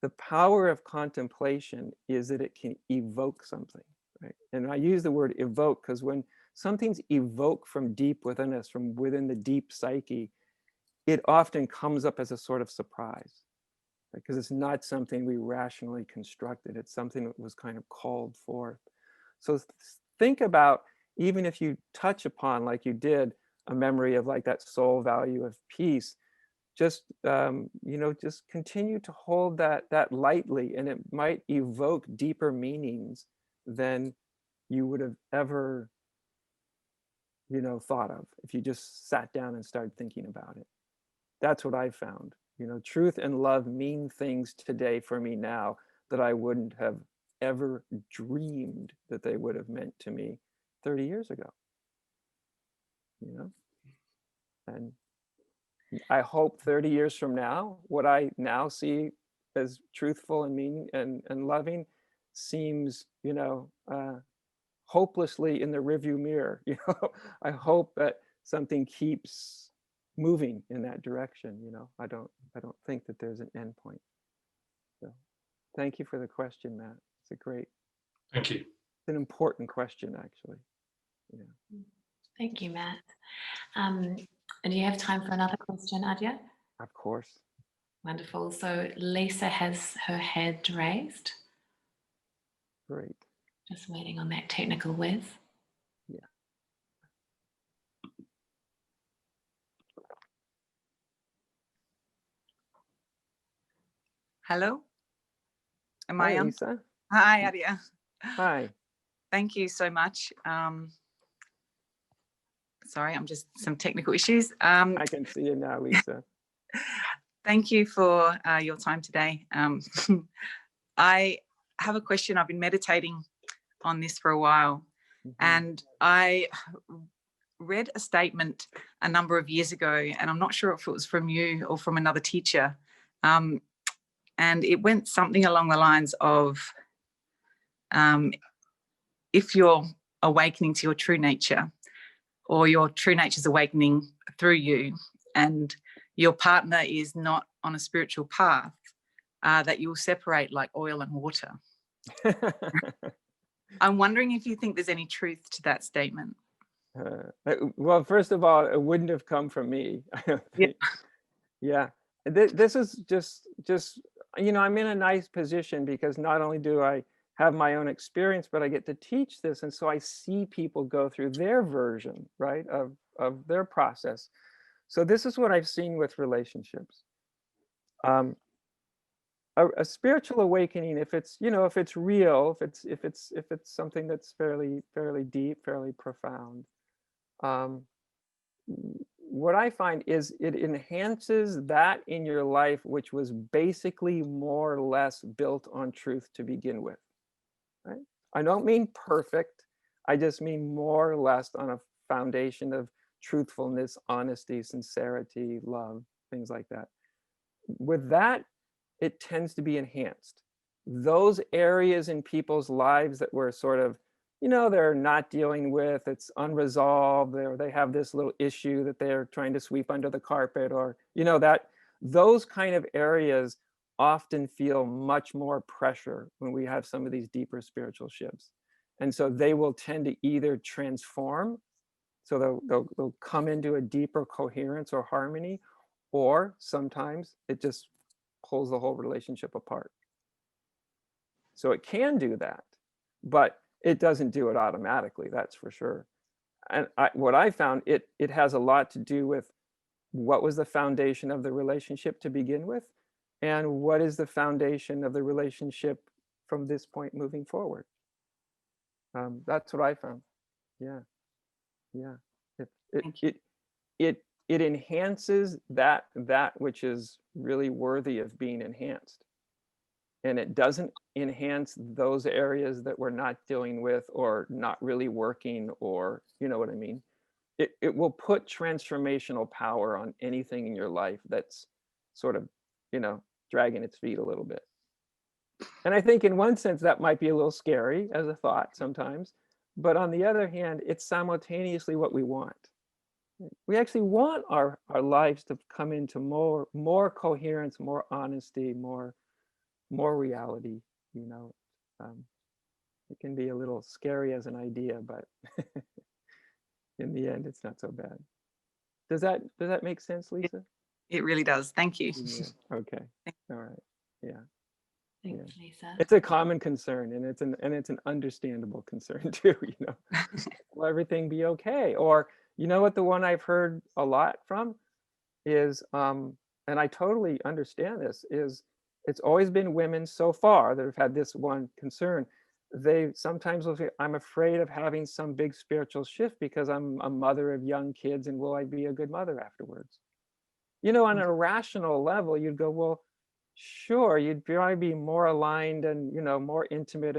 Speaker 2: the power of contemplation is that it can evoke something, right? And I use the word evoke because when something's evoked from deep within us, from within the deep psyche, it often comes up as a sort of surprise, because it's not something we rationally constructed. It's something that was kind of called forth. So think about, even if you touch upon, like you did, a memory of like that soul value of peace, just just continue to hold that lightly, and it might evoke deeper meanings than you would have ever thought of if you just sat down and started thinking about it. That's what I found. Truth and love mean things today for me now that I wouldn't have ever dreamed that they would have meant to me 30 years ago. And I hope 30 years from now, what I now see as truthful and meaning and loving seems, hopelessly in the rearview mirror. I hope that something keeps moving in that direction. I don't think that there's an end point. So thank you for the question, Matt. It's
Speaker 3: Thank you.
Speaker 2: It's an important question, actually.
Speaker 1: Thank you, Matt. And do you have time for another question, Adya?
Speaker 2: Of course.
Speaker 1: Wonderful. So Lisa has her head raised.
Speaker 2: Great.
Speaker 1: Just waiting on that technical whiz.
Speaker 2: Yeah.
Speaker 4: Hello? Am
Speaker 2: Hi,
Speaker 4: I on?
Speaker 2: Lisa.
Speaker 4: Hi, Adya.
Speaker 2: Hi.
Speaker 4: Thank you so much. Sorry, I'm just some technical issues.
Speaker 2: I can see you now, Lisa.
Speaker 4: Thank you for your time today. I have a question. I've been meditating on this for a while, and I read a statement a number of years ago, and I'm not sure if it was from you or from another teacher. And it went something along the lines of, if you're awakening to your true nature, or your true nature's awakening through you, and your partner is not on a spiritual path, that you'll separate like oil and water. I'm wondering if you think there's any truth to that statement.
Speaker 2: Well, first of all, it wouldn't have come from me. I don't think. Yeah. This is just, I'm in a nice position because not only do I have my own experience, but I get to teach this. And so I see people go through their version, right, of their process. So this is what I've seen with relationships. A spiritual awakening, if it's, if it's real, if it's something that's fairly deep, fairly profound, what I find is it enhances that in your life, which was basically more or less built on truth to begin with, right? I don't mean perfect. I just mean more or less on a foundation of truthfulness, honesty, sincerity, love, things like that. With that, it tends to be enhanced. Those areas in people's lives that were sort of, they're not dealing with, it's unresolved, they have this little issue that they're trying to sweep under the carpet, or, that those kind of areas often feel much more pressure when we have some of these deeper spiritual shifts. And so they will tend to either transform, so they'll come into a deeper coherence or harmony, or sometimes it just pulls the whole relationship apart. So it can do that, but it doesn't do it automatically, that's for sure. And what I found, it has a lot to do with what was the foundation of the relationship to begin with, and what is the foundation of the relationship from this point moving forward. That's what I found. Yeah. It enhances that which is really worthy of being enhanced. And it doesn't enhance those areas that we're not dealing with or not really working, or, you know what I mean? It will put transformational power on anything in your life that's sort of, dragging its feet a little bit. And I think in one sense that might be a little scary as a thought sometimes, but on the other hand, it's simultaneously what we want. We actually want our lives to come into more coherence, more honesty, more reality. It can be a little scary as an idea, but in the end, it's not so bad. Does that make sense, Lisa?
Speaker 4: It really does. Thank you.
Speaker 2: Yeah. Okay. All right. Yeah.
Speaker 1: Thanks, Lisa.
Speaker 2: It's a common concern, and it's an understandable concern too. Will everything be okay? Or what the one I've heard a lot from is, and I totally understand this, is it's always been women so far that have had this one concern. They sometimes will say, I'm afraid of having some big spiritual shift because I'm a mother of young kids, and will I be a good mother afterwards? On a rational level, you'd go, well, sure, you'd probably be more aligned and, more intimate.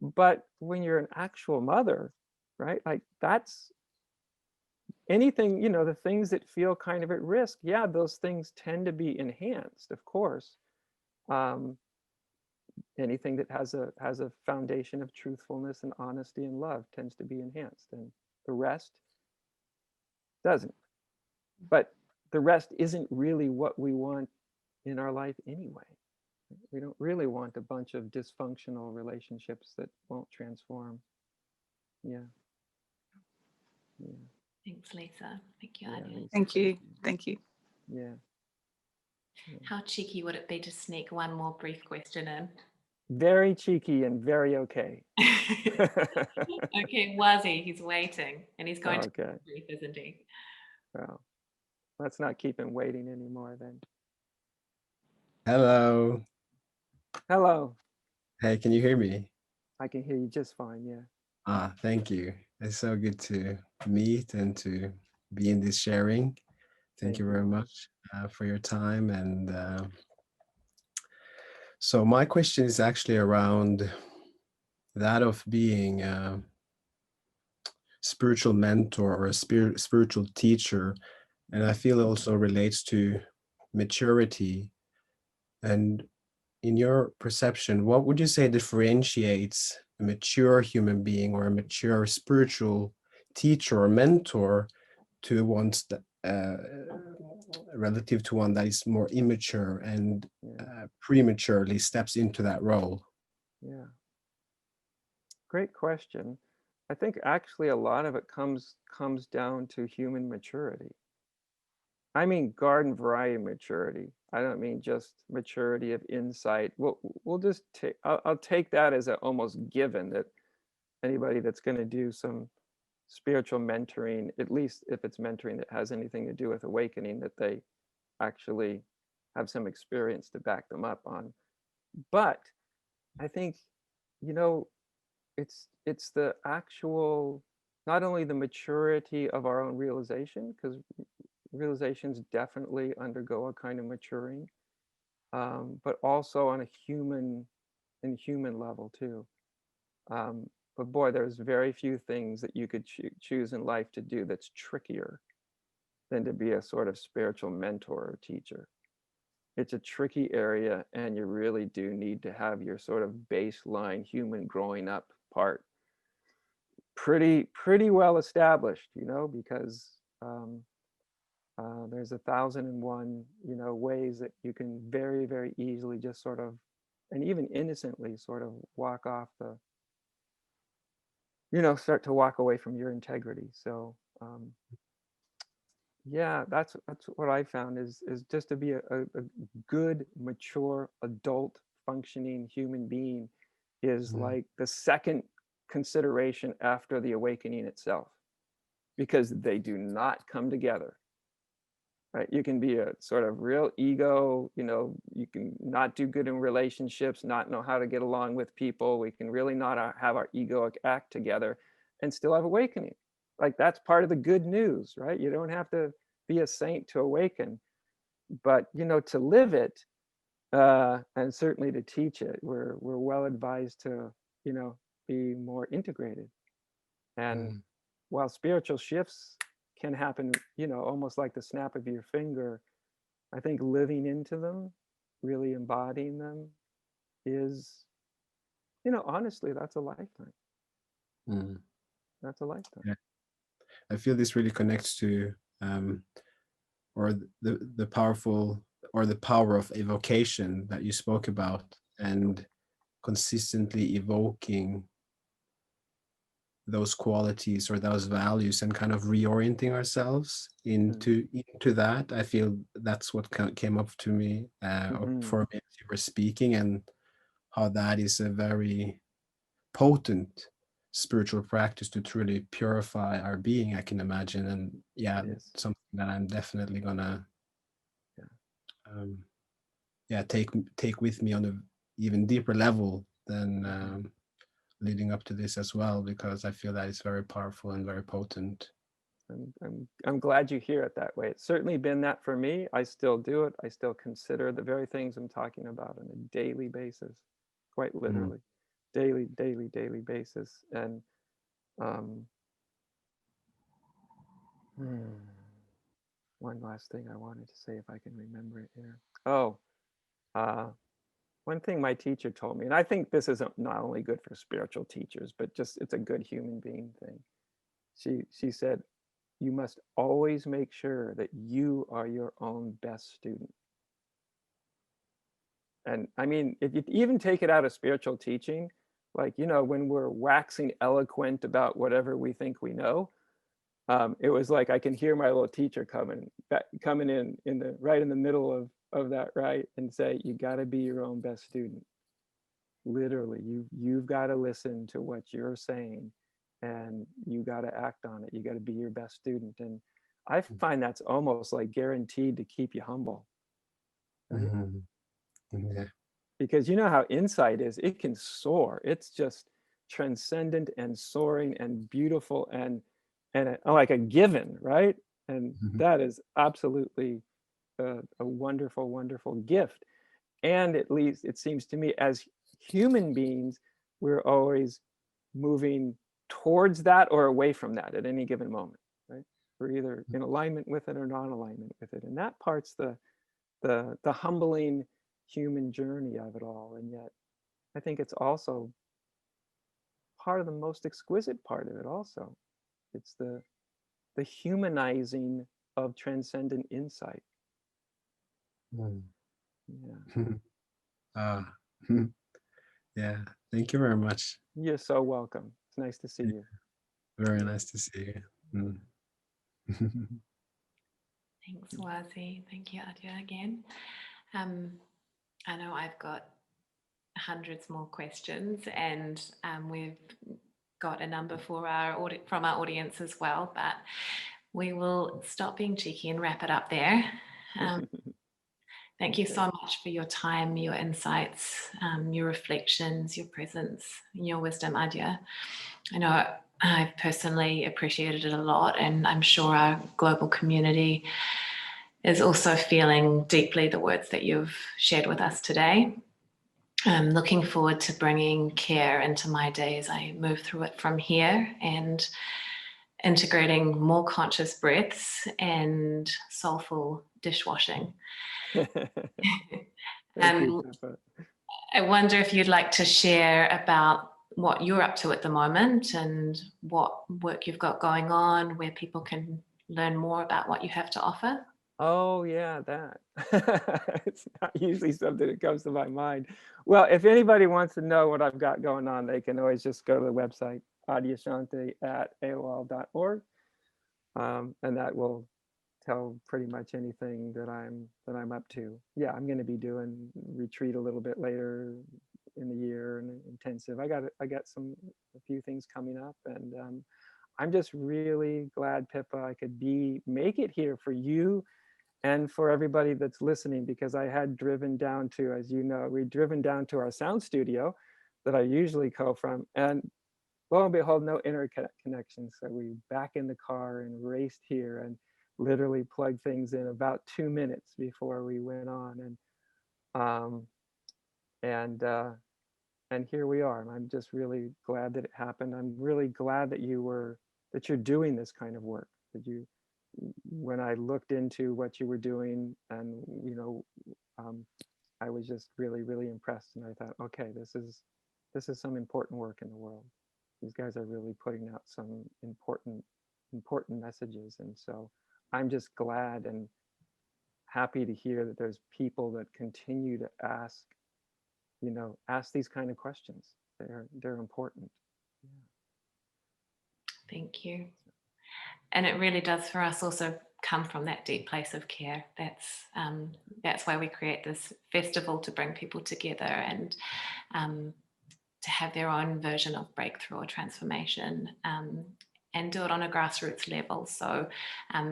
Speaker 2: But when you're an actual mother, right, like that's anything, the things that feel kind of at risk, yeah, those things tend to be enhanced, of course. Anything that has a foundation of truthfulness and honesty and love tends to be enhanced, and the rest doesn't. But the rest isn't really what we want in our life anyway. We don't really want a bunch of dysfunctional relationships that won't transform. Yeah.
Speaker 1: Thanks, Lisa. Thank you, Adya.
Speaker 4: Thank you. Thank you.
Speaker 2: Yeah.
Speaker 1: How cheeky would it be to sneak one more brief question in?
Speaker 2: Very cheeky and very okay.
Speaker 1: Okay, Wazi, he's waiting and he's going to
Speaker 2: Okay.
Speaker 1: be brief, isn't he?
Speaker 2: Well, let's not keep him waiting anymore then.
Speaker 5: Hello.
Speaker 2: Hello.
Speaker 5: Hey, can you hear me?
Speaker 2: I can hear you just fine, yeah.
Speaker 5: Thank you. It's so good to meet and to be in this sharing. Thank you very much for your time. And so my question is actually around that of being a spiritual mentor or a spiritual teacher. And I feel it also relates to maturity. And in your perception, what would you say differentiates a mature human being or a mature spiritual teacher or mentor to one's relative to one that is more immature and prematurely steps into that role?
Speaker 2: Yeah. Great question. I think actually a lot of it comes down to human maturity. I mean garden variety maturity. I don't mean just maturity of insight. We'll just take, I'll take that as a almost given that anybody that's going to do some spiritual mentoring, at least if it's mentoring that has anything to do with awakening, that they actually have some experience to back them up on. But I think, you know, it's the actual, not only the maturity of our own realization, because realizations definitely undergo a kind of maturing, but also on a human level too. But boy, there's very few things that you could choose in life to do that's trickier than to be a sort of spiritual mentor or teacher. It's a tricky area, and you really do need to have your sort of baseline human growing up part pretty well established, you know, because there's 1,001, you know, ways that you can very easily just sort of, and even innocently sort of walk off the, you know, start to walk away from your integrity. So yeah, that's what I found is just to be a good, mature, adult, functioning human being is like the second consideration after the awakening itself, because they do not come together. Right? You can be a sort of real ego, you know, you can not do good in relationships, not know how to get along with people. We can really not have our egoic act together and still have awakening. Like that's part of the good news, right? You don't have to be a saint to awaken, but you know, to live it and certainly to teach it, we're well advised to, you know, be more integrated. And while spiritual shifts can happen, you know, almost like the snap of your finger, I think living into them, really embodying them is, you know, honestly, that's a lifetime. That's a lifetime.
Speaker 5: Yeah. I feel this really connects to or the powerful, or the power of evocation that you spoke about, and consistently evoking those qualities or those values and kind of reorienting ourselves into that. I feel that's what came up to me for me as you were speaking, and how that is a very potent spiritual practice to truly purify our being, I can imagine. And yeah, something that I'm definitely gonna take with me on a even deeper level than leading up to this as well, because I feel that it's very powerful and very potent.
Speaker 2: I'm glad you hear it that way. It's certainly been that for me. I still do it. I still consider the very things I'm talking about on a daily basis, quite literally, daily basis. And one last thing I wanted to say, if I can remember it here. One thing my teacher told me, and I think this is not only good for spiritual teachers, but just it's a good human being thing. She said, you must always make sure that you are your own best student. And I mean, if you even take it out of spiritual teaching, like, you know, when we're waxing eloquent about whatever we think we know, it was like I can hear my little teacher coming in the right in the middle of of that, right? And say, you got to be your own best student. Literally, you've got to listen to what you're saying, and you got to act on it. You got to be your best student. And I find that's almost like guaranteed to keep you humble. Right?
Speaker 5: Yeah.
Speaker 2: Because you know how insight is, it can soar. It's just transcendent and soaring and beautiful and like a given, right? And that is absolutely a wonderful, wonderful gift. And at least it seems to me, as human beings, we're always moving towards that or away from that at any given moment, right? We're either in alignment with it or non-alignment with it. And that part's the humbling human journey of it all. And yet I think it's also part of the most exquisite part of it also. It's the humanizing of transcendent insight. Yeah.
Speaker 5: Yeah, thank you very much.
Speaker 2: You're so welcome. It's nice to see you.
Speaker 5: Very nice to see you.
Speaker 1: Thanks, Wazi. Thank you, Adya, again. I know I've got hundreds more questions, and we've got a number for from our audience as well, but we will stop being cheeky and wrap it up there. Thank you so much for your time, your insights, your reflections, your presence, your wisdom, Adya. I know I've personally appreciated it a lot, and I'm sure our global community is also feeling deeply the words that you've shared with us today. I'm looking forward to bringing care into my day as I move through it from here, and integrating more conscious breaths and soulful dishwashing. I wonder if you'd like to share about what you're up to at the moment and what work you've got going on, where people can learn more about what you have to offer.
Speaker 2: Oh yeah, that. It's not usually something that comes to my mind. Well, if anybody wants to know what I've got going on, they can always just go to the website, adyashanti@aol.org. And that will tell pretty much anything that I'm up to. Yeah, I'm going to be doing retreat a little bit later in the year, and intensive. I got a few things coming up, and I'm just really glad, Pippa, I could make it here for you and for everybody that's listening, because I had driven down to, as you know, we'd driven down to our sound studio that I usually go from, and lo and behold, no internet connection. So we back in the car and raced here and literally plugged things in about 2 minutes before we went on. And here we are. And I'm just really glad that it happened. I'm really glad that you're doing this kind of work, when I looked into what you were doing, and I was just really, really impressed. And I thought, okay, this is some important work in the world. These guys are really putting out some important messages. And so I'm just glad and happy to hear that there's people that continue to ask these kind of questions. They're important. Yeah.
Speaker 1: Thank you. And it really does for us also come from that deep place of care. That's why we create this festival, to bring people together and to have their own version of breakthrough or transformation, and do it on a grassroots level, so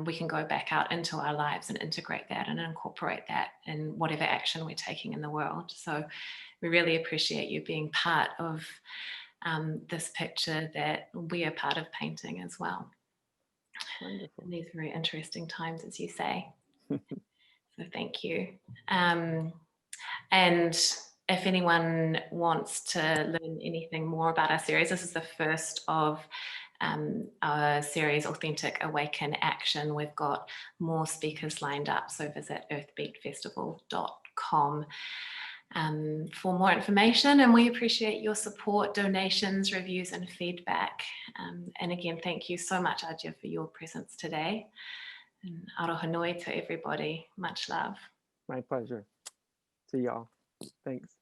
Speaker 1: we can go back out into our lives and integrate that and incorporate that in whatever action we're taking in the world. So we really appreciate you being part of this picture that we are part of painting as well.
Speaker 2: Wonderful.
Speaker 1: In these very interesting times, as you say. So thank you. And if anyone wants to learn anything more about our series, this is the first of our series, Authentic Awaken Action. We've got more speakers lined up, so visit earthbeatfestival.com for more information, and we appreciate your support, donations, reviews, and feedback. And again, thank you so much, Adja, for your presence today. And aroha nui to everybody. Much love.
Speaker 2: My pleasure. See y'all. Thanks.